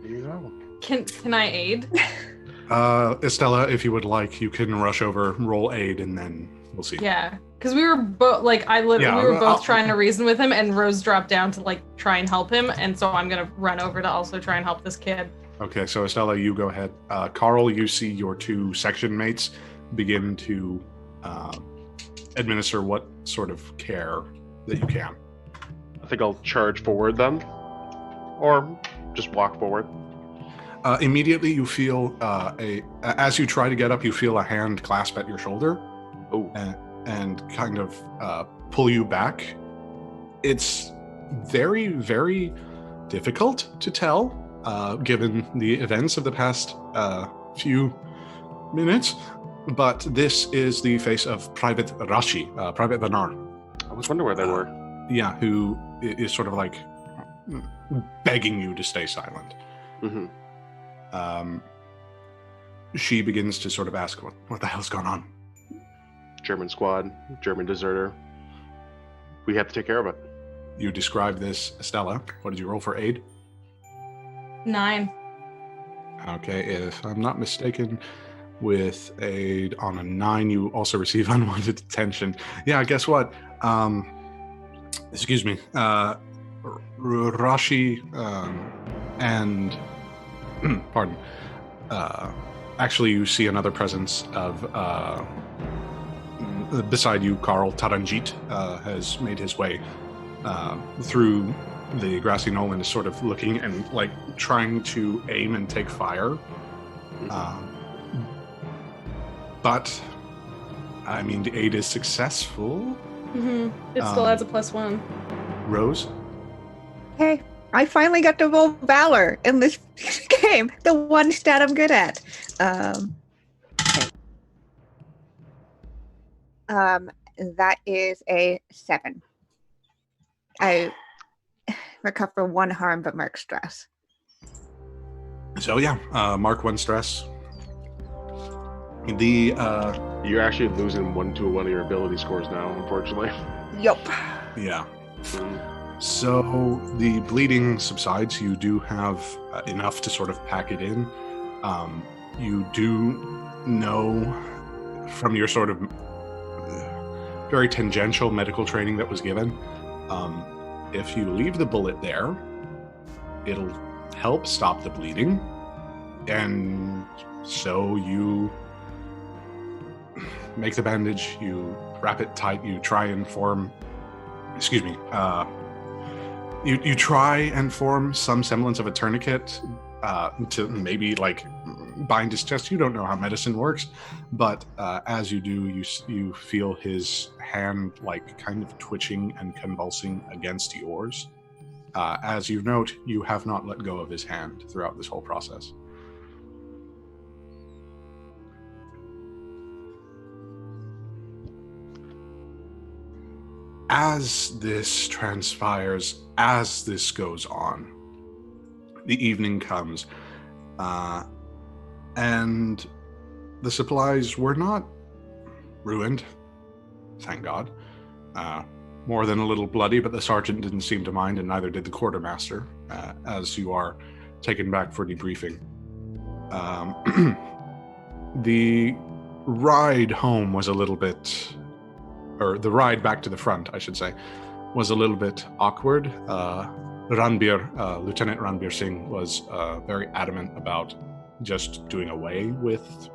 There you go. Can I aid? Estella, if you would like, you can rush over, roll aid, and then we'll see. Yeah, because we were both we were both trying to reason with him, and Rose dropped down to like try and help him, and so I'm gonna run over to also try and help this kid. Okay, so Estella, you go ahead. Carl, you see your two section mates begin to administer what sort of care that you can. I think I'll charge forward then, or just walk forward. Immediately, you feel as you try to get up, you feel a hand clasp at your shoulder. Oh. And kind of pull you back. It's very, very difficult to tell, given the events of the past few minutes, but this is the face of Private Rashi, Private Vanar. I was wondering where they were. Yeah, who is sort of like begging you to stay silent. Mm-hmm. She begins to sort of ask, what the hell's going on? German squad, German deserter. We have to take care of it. You described this, Estella. What did you roll for aid? 9. Okay, if I'm not mistaken, with aid on a 9, you also receive unwanted attention. Yeah, guess what? Excuse me. Rashi and pardon. Actually, you see another presence of beside you, Carl. Taranjit has made his way through the grassy knoll and is sort of looking and like trying to aim and take fire. But I mean, the aid is successful. Mm-hmm. It still adds a +1. Rose? Hey, I finally got to roll Valor in this game. The one stat I'm good at. That is a 7. I recover 1 harm but mark stress. So yeah, mark 1 stress. The You're actually losing 1 to 1 of your ability scores now, unfortunately. Yup. yeah. So the bleeding subsides. You do have enough to sort of pack it in. You do know from your sort of very tangential medical training that was given, if you leave the bullet there, it'll help stop the bleeding. And so you make the bandage, you wrap it tight, you try and form, you try and form some semblance of a tourniquet to maybe like bind his chest. You don't know how medicine works, but as you do, you feel his hand like kind of twitching and convulsing against yours. As you note, you have not let go of his hand throughout this whole process. As this transpires, as this goes on, the evening comes, and the supplies were not ruined, thank God. More than a little bloody, but the sergeant didn't seem to mind, and neither did the quartermaster, as you are taken back for debriefing. The ride home was a little bit... or the ride back to the front, I should say, was a little bit awkward. Lieutenant Ranbir Singh was very adamant about just doing away with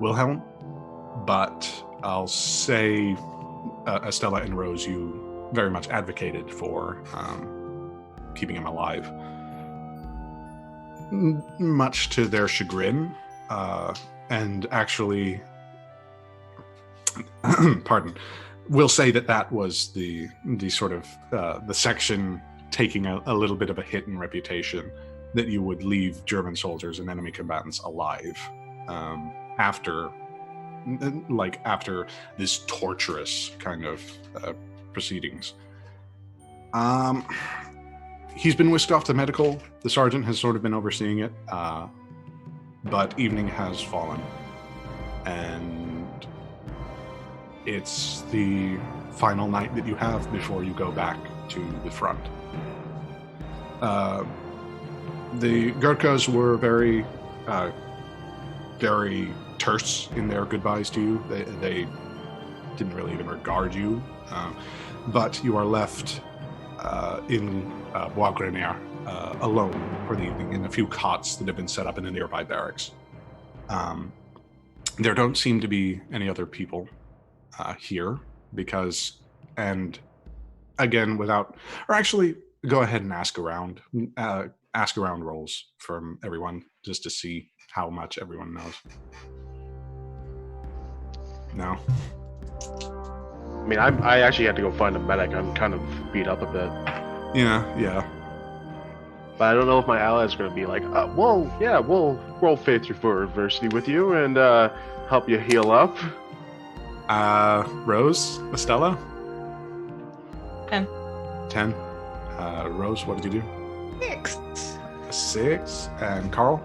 Wilhelm. But I'll say, Estella and Rose, you very much advocated for keeping him alive. Much to their chagrin, and actually, pardon, we'll say that was the sort of the section taking a little bit of a hit in reputation, that you would leave German soldiers and enemy combatants alive after this torturous kind of proceedings. He's been whisked off to medical. The sergeant has sort of been overseeing it, but evening has fallen, and it's the final night that you have before you go back to the front. The Gurkhas were very, very terse in their goodbyes to you. They didn't really even regard you, but you are left in Bois Grenier alone for the evening in a few cots that have been set up in a nearby barracks. There don't seem to be any other people here because, and again, go ahead and ask around rolls from everyone just to see how much everyone knows. No? I mean, I actually had to go find a medic. I'm kind of beat up a bit. Yeah. But I don't know if my allies are going to be like, we'll roll Faith through adversity with you and help you heal up. Rose, Estella? 10. Rose, what did you do? 6. 6. And Carl?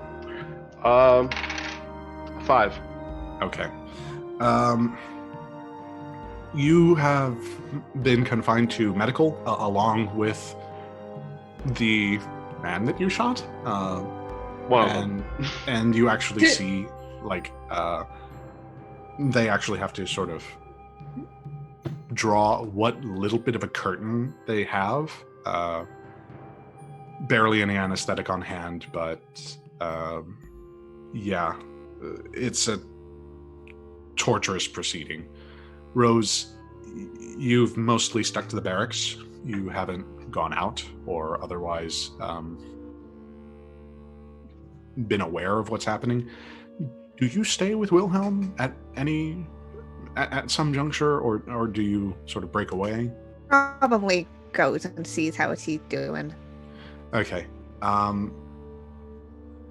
5. Okay. You have been confined to medical along with the man that you shot. And you actually see, they actually have to sort of draw what little bit of a curtain they have. Barely any anesthetic on hand, but it's a torturous proceeding. Rose, you've mostly stuck to the barracks. You haven't gone out or otherwise been aware of what's happening. Do you stay with Wilhelm at some juncture, or do you sort of break away? Probably goes and sees how he's doing. Okay.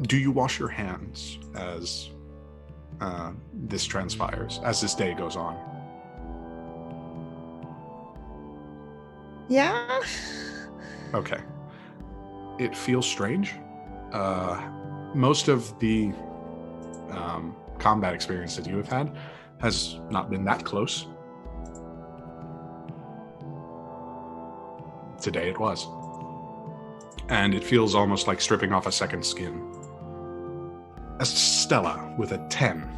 Do you wash your hands as this transpires, as this day goes on? Yeah. Okay. It feels strange. Most of the combat experience that you have had has not been that close. Today it was. And it feels almost like stripping off a second skin. Estella with a 10.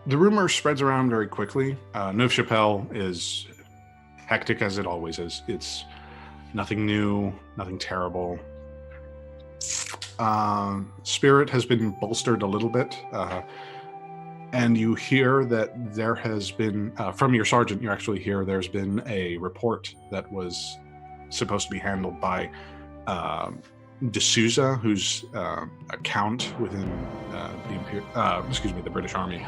The rumor spreads around very quickly. Neuf-Chapelle is hectic as it always is. It's nothing new, nothing terrible. Spirit has been bolstered a little bit. And you hear that there has been, from your sergeant, you actually hear there's been a report that was supposed to be handled by D'Souza, who's a count within the British Army.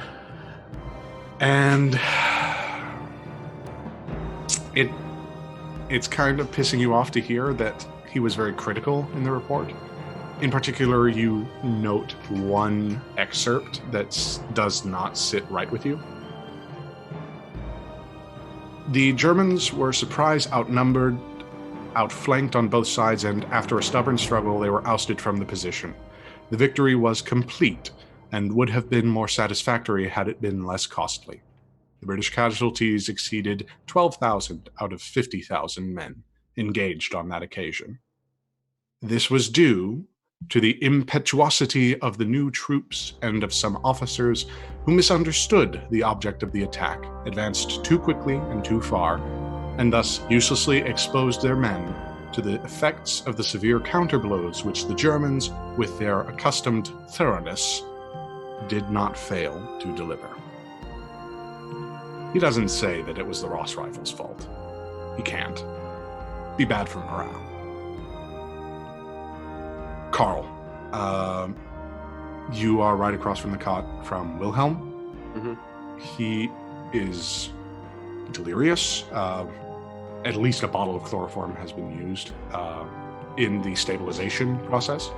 And it's kind of pissing you off to hear that he was very critical in the report. In particular, you note one excerpt that does not sit right with you. The Germans were surprised, outnumbered, outflanked on both sides, and after a stubborn struggle, they were ousted from the position. The victory was complete and would have been more satisfactory had it been less costly. The British casualties exceeded 12,000 out of 50,000 men engaged on that occasion. This was due to the impetuosity of the new troops and of some officers who misunderstood the object of the attack, advanced too quickly and too far, and thus uselessly exposed their men to the effects of the severe counterblows which the Germans, with their accustomed thoroughness, did not fail to deliver. He doesn't say that it was the Ross rifle's fault. He can't. Be bad for morale. Carl, you are right across from the cot from Wilhelm. He is delirious. At least a bottle of chloroform has been used in the stabilization process.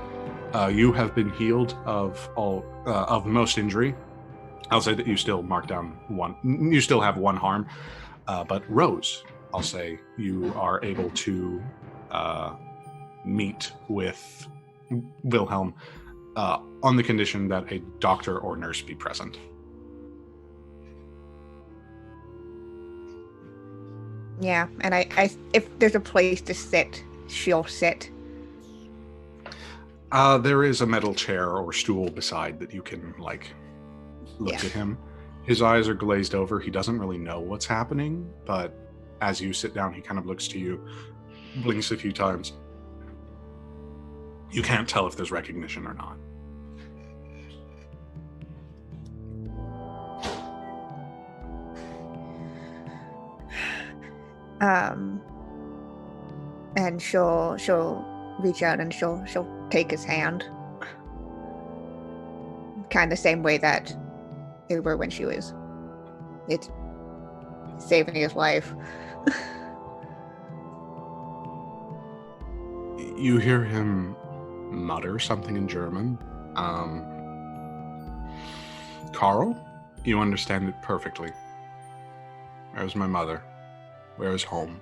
You have been healed of most injury. I'll say that you still mark down one. You still have one harm, but Rose, I'll say you are able to meet with Wilhelm on the condition that a doctor or nurse be present. Yeah, and I if there's a place to sit, she'll sit. There is a metal chair or stool beside that you can, look at him. His eyes are glazed over. He doesn't really know what's happening, but as you sit down, he kind of looks to you, blinks a few times. You can't tell if there's recognition or not. And she'll reach out and she'll take his hand. Kind of the same way that they were when she was saving his life. You hear him mutter something in German. Carl, you understand it perfectly. Where's my mother? Where is home?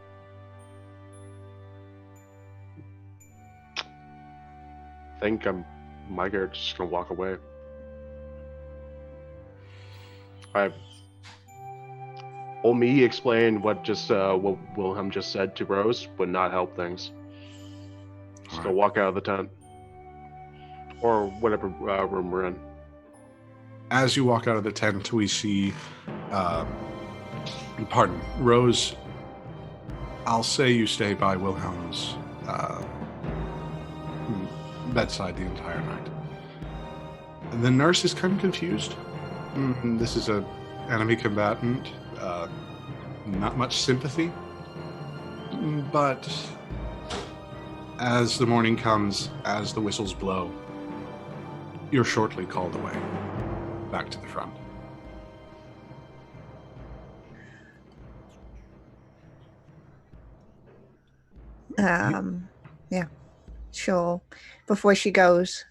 I think Micah just gonna walk away. Old me explain what Wilhelm just said to Rose would not help things. Just gonna walk out of the tent. Or whatever room we're in. As you walk out of the tent, we see Rose, I'll say you stay by Wilhelm's bedside the entire night. The nurse is kind of confused. This is an enemy combatant. Not much sympathy. But as the morning comes, as the whistles blow, you're shortly called away, back to the front. Yeah. Before she goes,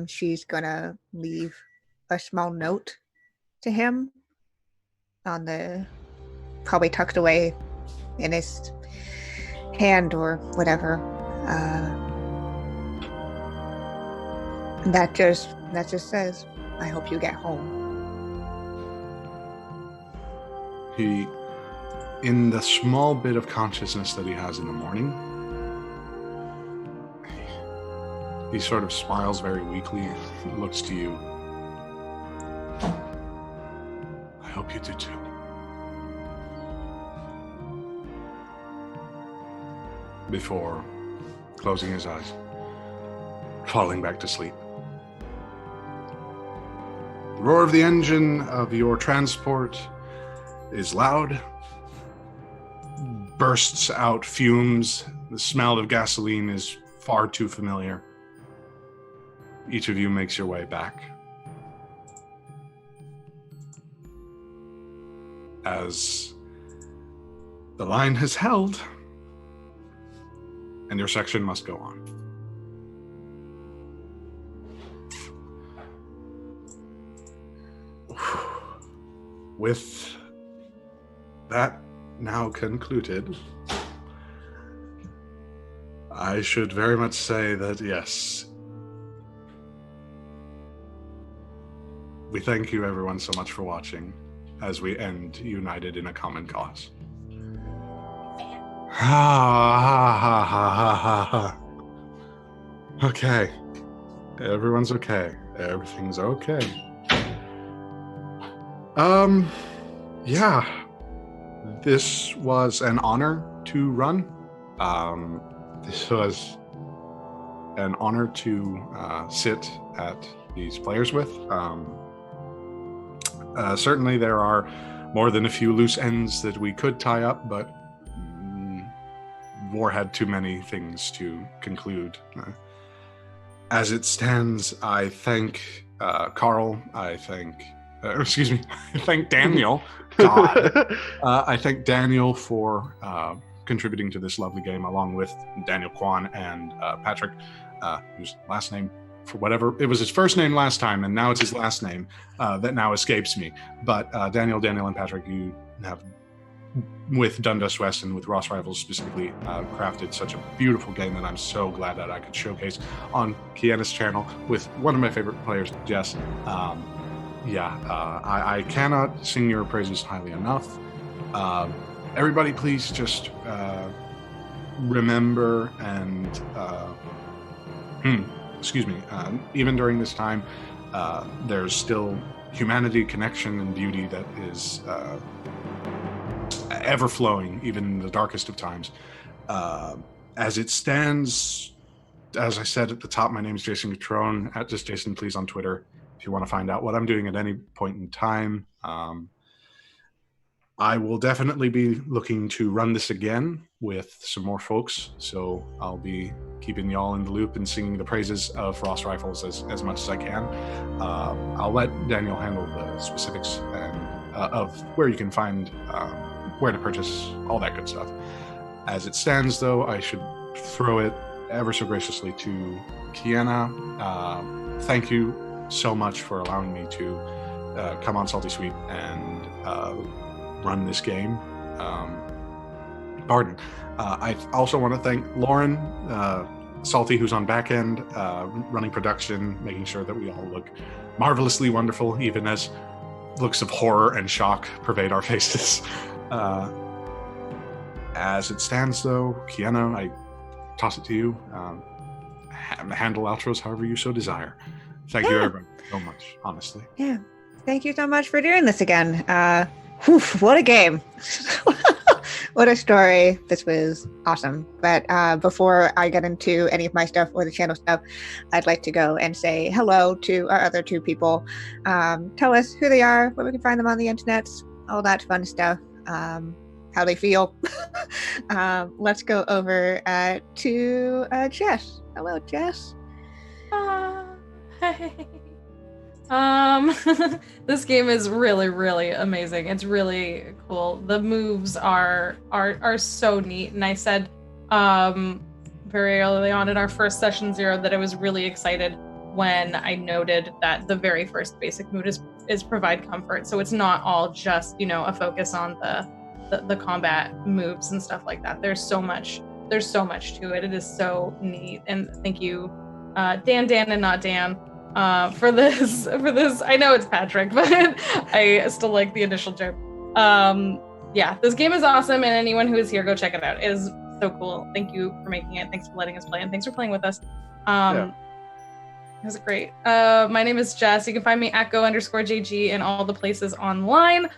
she's gonna leave a small note to him probably tucked away in his hand or whatever. That just says, I hope you get home. In the small bit of consciousness that he has in the morning, he sort of smiles very weakly and looks to you. I hope you do too. Before closing his eyes, falling back to sleep. The roar of the engine of your transport is loud, bursts out fumes. The smell of gasoline is far too familiar. Each of you makes your way back. As the line has held, and your section must go on. With that now concluded, I should very much say that yes, we thank you everyone so much for watching as we end united in a common cause. Okay. Everyone's okay. Everything's okay. Yeah. This was an honor to run. This was an honor to sit at these players with. Certainly there are more than a few loose ends that we could tie up, but war had too many things to conclude. As it stands, I thank Carl, I thank Daniel. God. I thank Daniel for contributing to this lovely game, along with Daniel Kwan and Patrick, whose last name, for whatever, it was his first name last time, and now it's his last name that now escapes me. But Daniel, and Patrick, you have, with Dundust West and with Ross Rivals specifically, crafted such a beautiful game that I'm so glad that I could showcase on Kienna's channel with one of my favorite players, Jess. I cannot sing your praises highly enough. Everybody, please just remember and even during this time, there's still humanity, connection, and beauty that is ever flowing, even in the darkest of times. As it stands, as I said at the top, my name is Jason Catrone, at just Jason Please on Twitter. If you want to find out what I'm doing at any point in time, I will definitely be looking to run this again with some more folks. So I'll be keeping y'all in the loop and singing the praises of Frost Rifles as much as I can. I'll let Daniel handle the specifics and of where you can find, where to purchase, all that good stuff. As it stands, though, I should throw it ever so graciously to Kienna. Thank you so much for allowing me to come on Salty Sweet and run this game. I also want to thank Lauren Salty, who's on back end, running production, making sure that we all look marvelously wonderful, even as looks of horror and shock pervade our faces. As it stands, though, Kienna, I toss it to you. Handle outros however you so desire. Thank you, everyone, so much, honestly. Yeah. Thank you so much for doing this again. What a game. What a story. This was awesome. But before I get into any of my stuff or the channel stuff, I'd like to go and say hello to our other two people. Tell us who they are, where we can find them on the internet, all that fun stuff, how they feel. Let's go over to Jess. Hello, Jess. Hey. This game is really, really amazing. It's really cool. The moves are so neat. And I said very early on in our first session 0 that I was really excited when I noted that the very first basic move is provide comfort. So it's not all just, a focus on the combat moves and stuff like that. There's so much to it. It is so neat. And thank you, Dan and not Dan, for this. I know it's Patrick, but I still like the initial joke. This game is awesome, and anyone who is here, go check it out. It is so cool. Thank you for making it. Thanks for letting us play, and thanks for playing with us. It was great. My name is Jess. You can find me at go_JG in all the places online.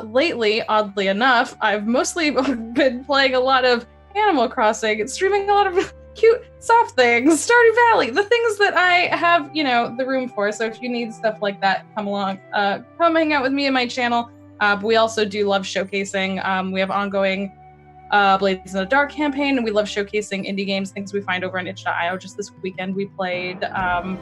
Lately, oddly enough, I've mostly been playing a lot of Animal Crossing and streaming a lot of cute, soft things, Stardew Valley, the things that I have, the room for. So if you need stuff like that, come along, come hang out with me and my channel. But we also do love showcasing. We have ongoing Blades in the Dark campaign, and we love showcasing indie games, things we find over on itch.io. Just this weekend, we played, I'm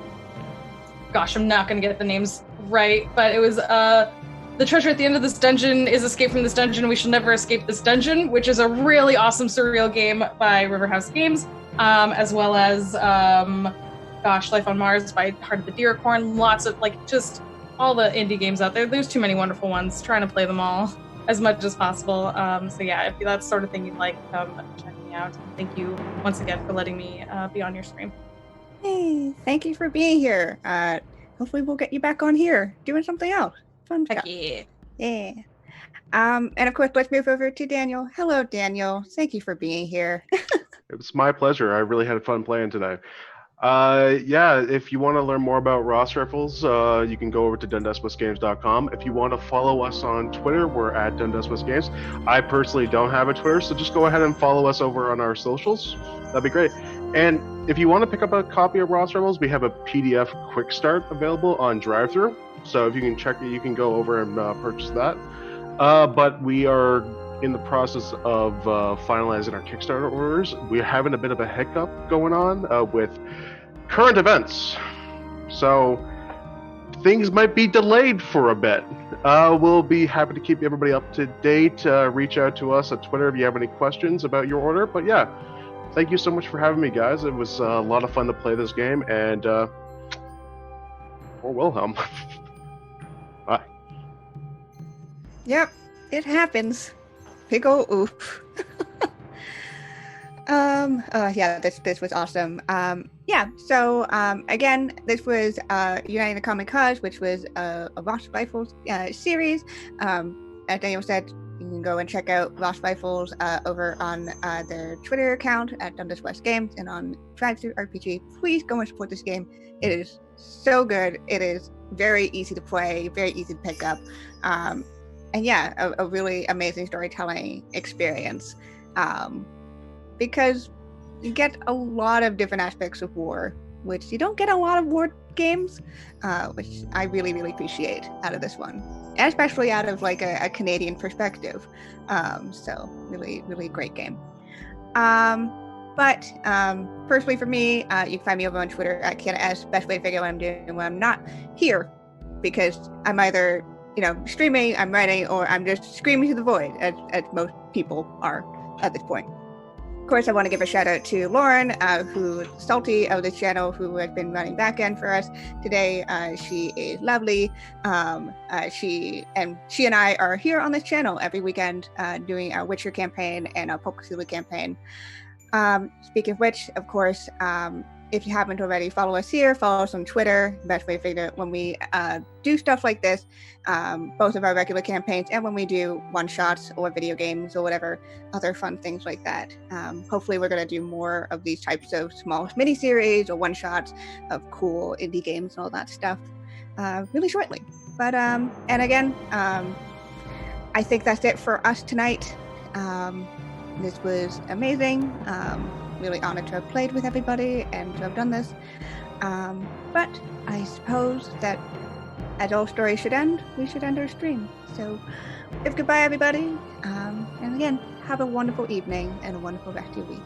not going to get the names right, but it was The Treasure at the End of This Dungeon is Escape from This Dungeon, We Shall Never Escape This Dungeon, which is a really awesome surreal game by Riverhouse Games. As well as Life on Mars by Heart of the Deeracorn. Lots of just all the indie games out there. There's too many wonderful ones. Trying to play them all as much as possible. If that's the sort of thing you'd like, come check me out. Thank you once again for letting me be on your stream. Hey, thank you for being here. Hopefully we'll get you back on here doing something else. Fun stuff. Yeah. And of course, let's move over to Daniel. Hello, Daniel. Thank you for being here. It's my pleasure. I really had fun playing today. If you want to learn more about Ross Rifles, you can go over to DundustWestGames.com. If you want to follow us on Twitter, we're at DundustWestGames. I personally don't have a Twitter, so just go ahead and follow us over on our socials. That'd be great. And if you want to pick up a copy of Ross Rebels, we have a PDF quick start available on drive-thru. So if you can check it, you can go over and purchase that. But we are in the process of finalizing our Kickstarter orders. We're having a bit of a hiccup going on with current events. So things might be delayed for a bit. We'll be happy to keep everybody up to date. Reach out to us at Twitter if you have any questions about your order. But yeah, thank you so much for having me, guys. It was a lot of fun to play this game. And for Wilhelm. Bye. Yep, it happens. Big ol' oof. Yeah, this was awesome. So again, this was Uniting the Common Cause, which was a Lost Rifles series. As Daniel said, you can go and check out Lost Rifles over on their Twitter account at Dundas West Games and on Drive-Thru RPG. Please go and support this game. It is so good. It is very easy to play, very easy to pick up. And yeah, a really amazing storytelling experience. Because you get a lot of different aspects of war, which you don't get a lot of war games, which I really, really appreciate out of this one, and especially out of like a Canadian perspective. So really, really great game. But personally for me, you can find me over on Twitter at Kienna. Best way to figure out what I'm doing when I'm not here, because I'm either streaming, I'm writing, or I'm just screaming to the void, as most people are at this point. Of course, I want to give a shout out to Lauren, who's Salty of the channel, who has been running backend for us today. She is lovely. She and I are here on this channel every weekend doing our Witcher campaign and our Poke Cthulhu campaign. Speaking of which, of course, if you haven't already, follow us here, follow us on Twitter. Best way to figure out when we do stuff like this, both of our regular campaigns and when we do one-shots or video games or whatever other fun things like that. Hopefully we're going to do more of these types of small mini-series or one-shots of cool indie games and all that stuff really shortly. But, and again, I think that's it for us tonight. This was amazing. Really honored to have played with everybody and to have done this. But I suppose that as all stories should end, we should end our stream. So goodbye, everybody. And again, have a wonderful evening and a wonderful rest of your week.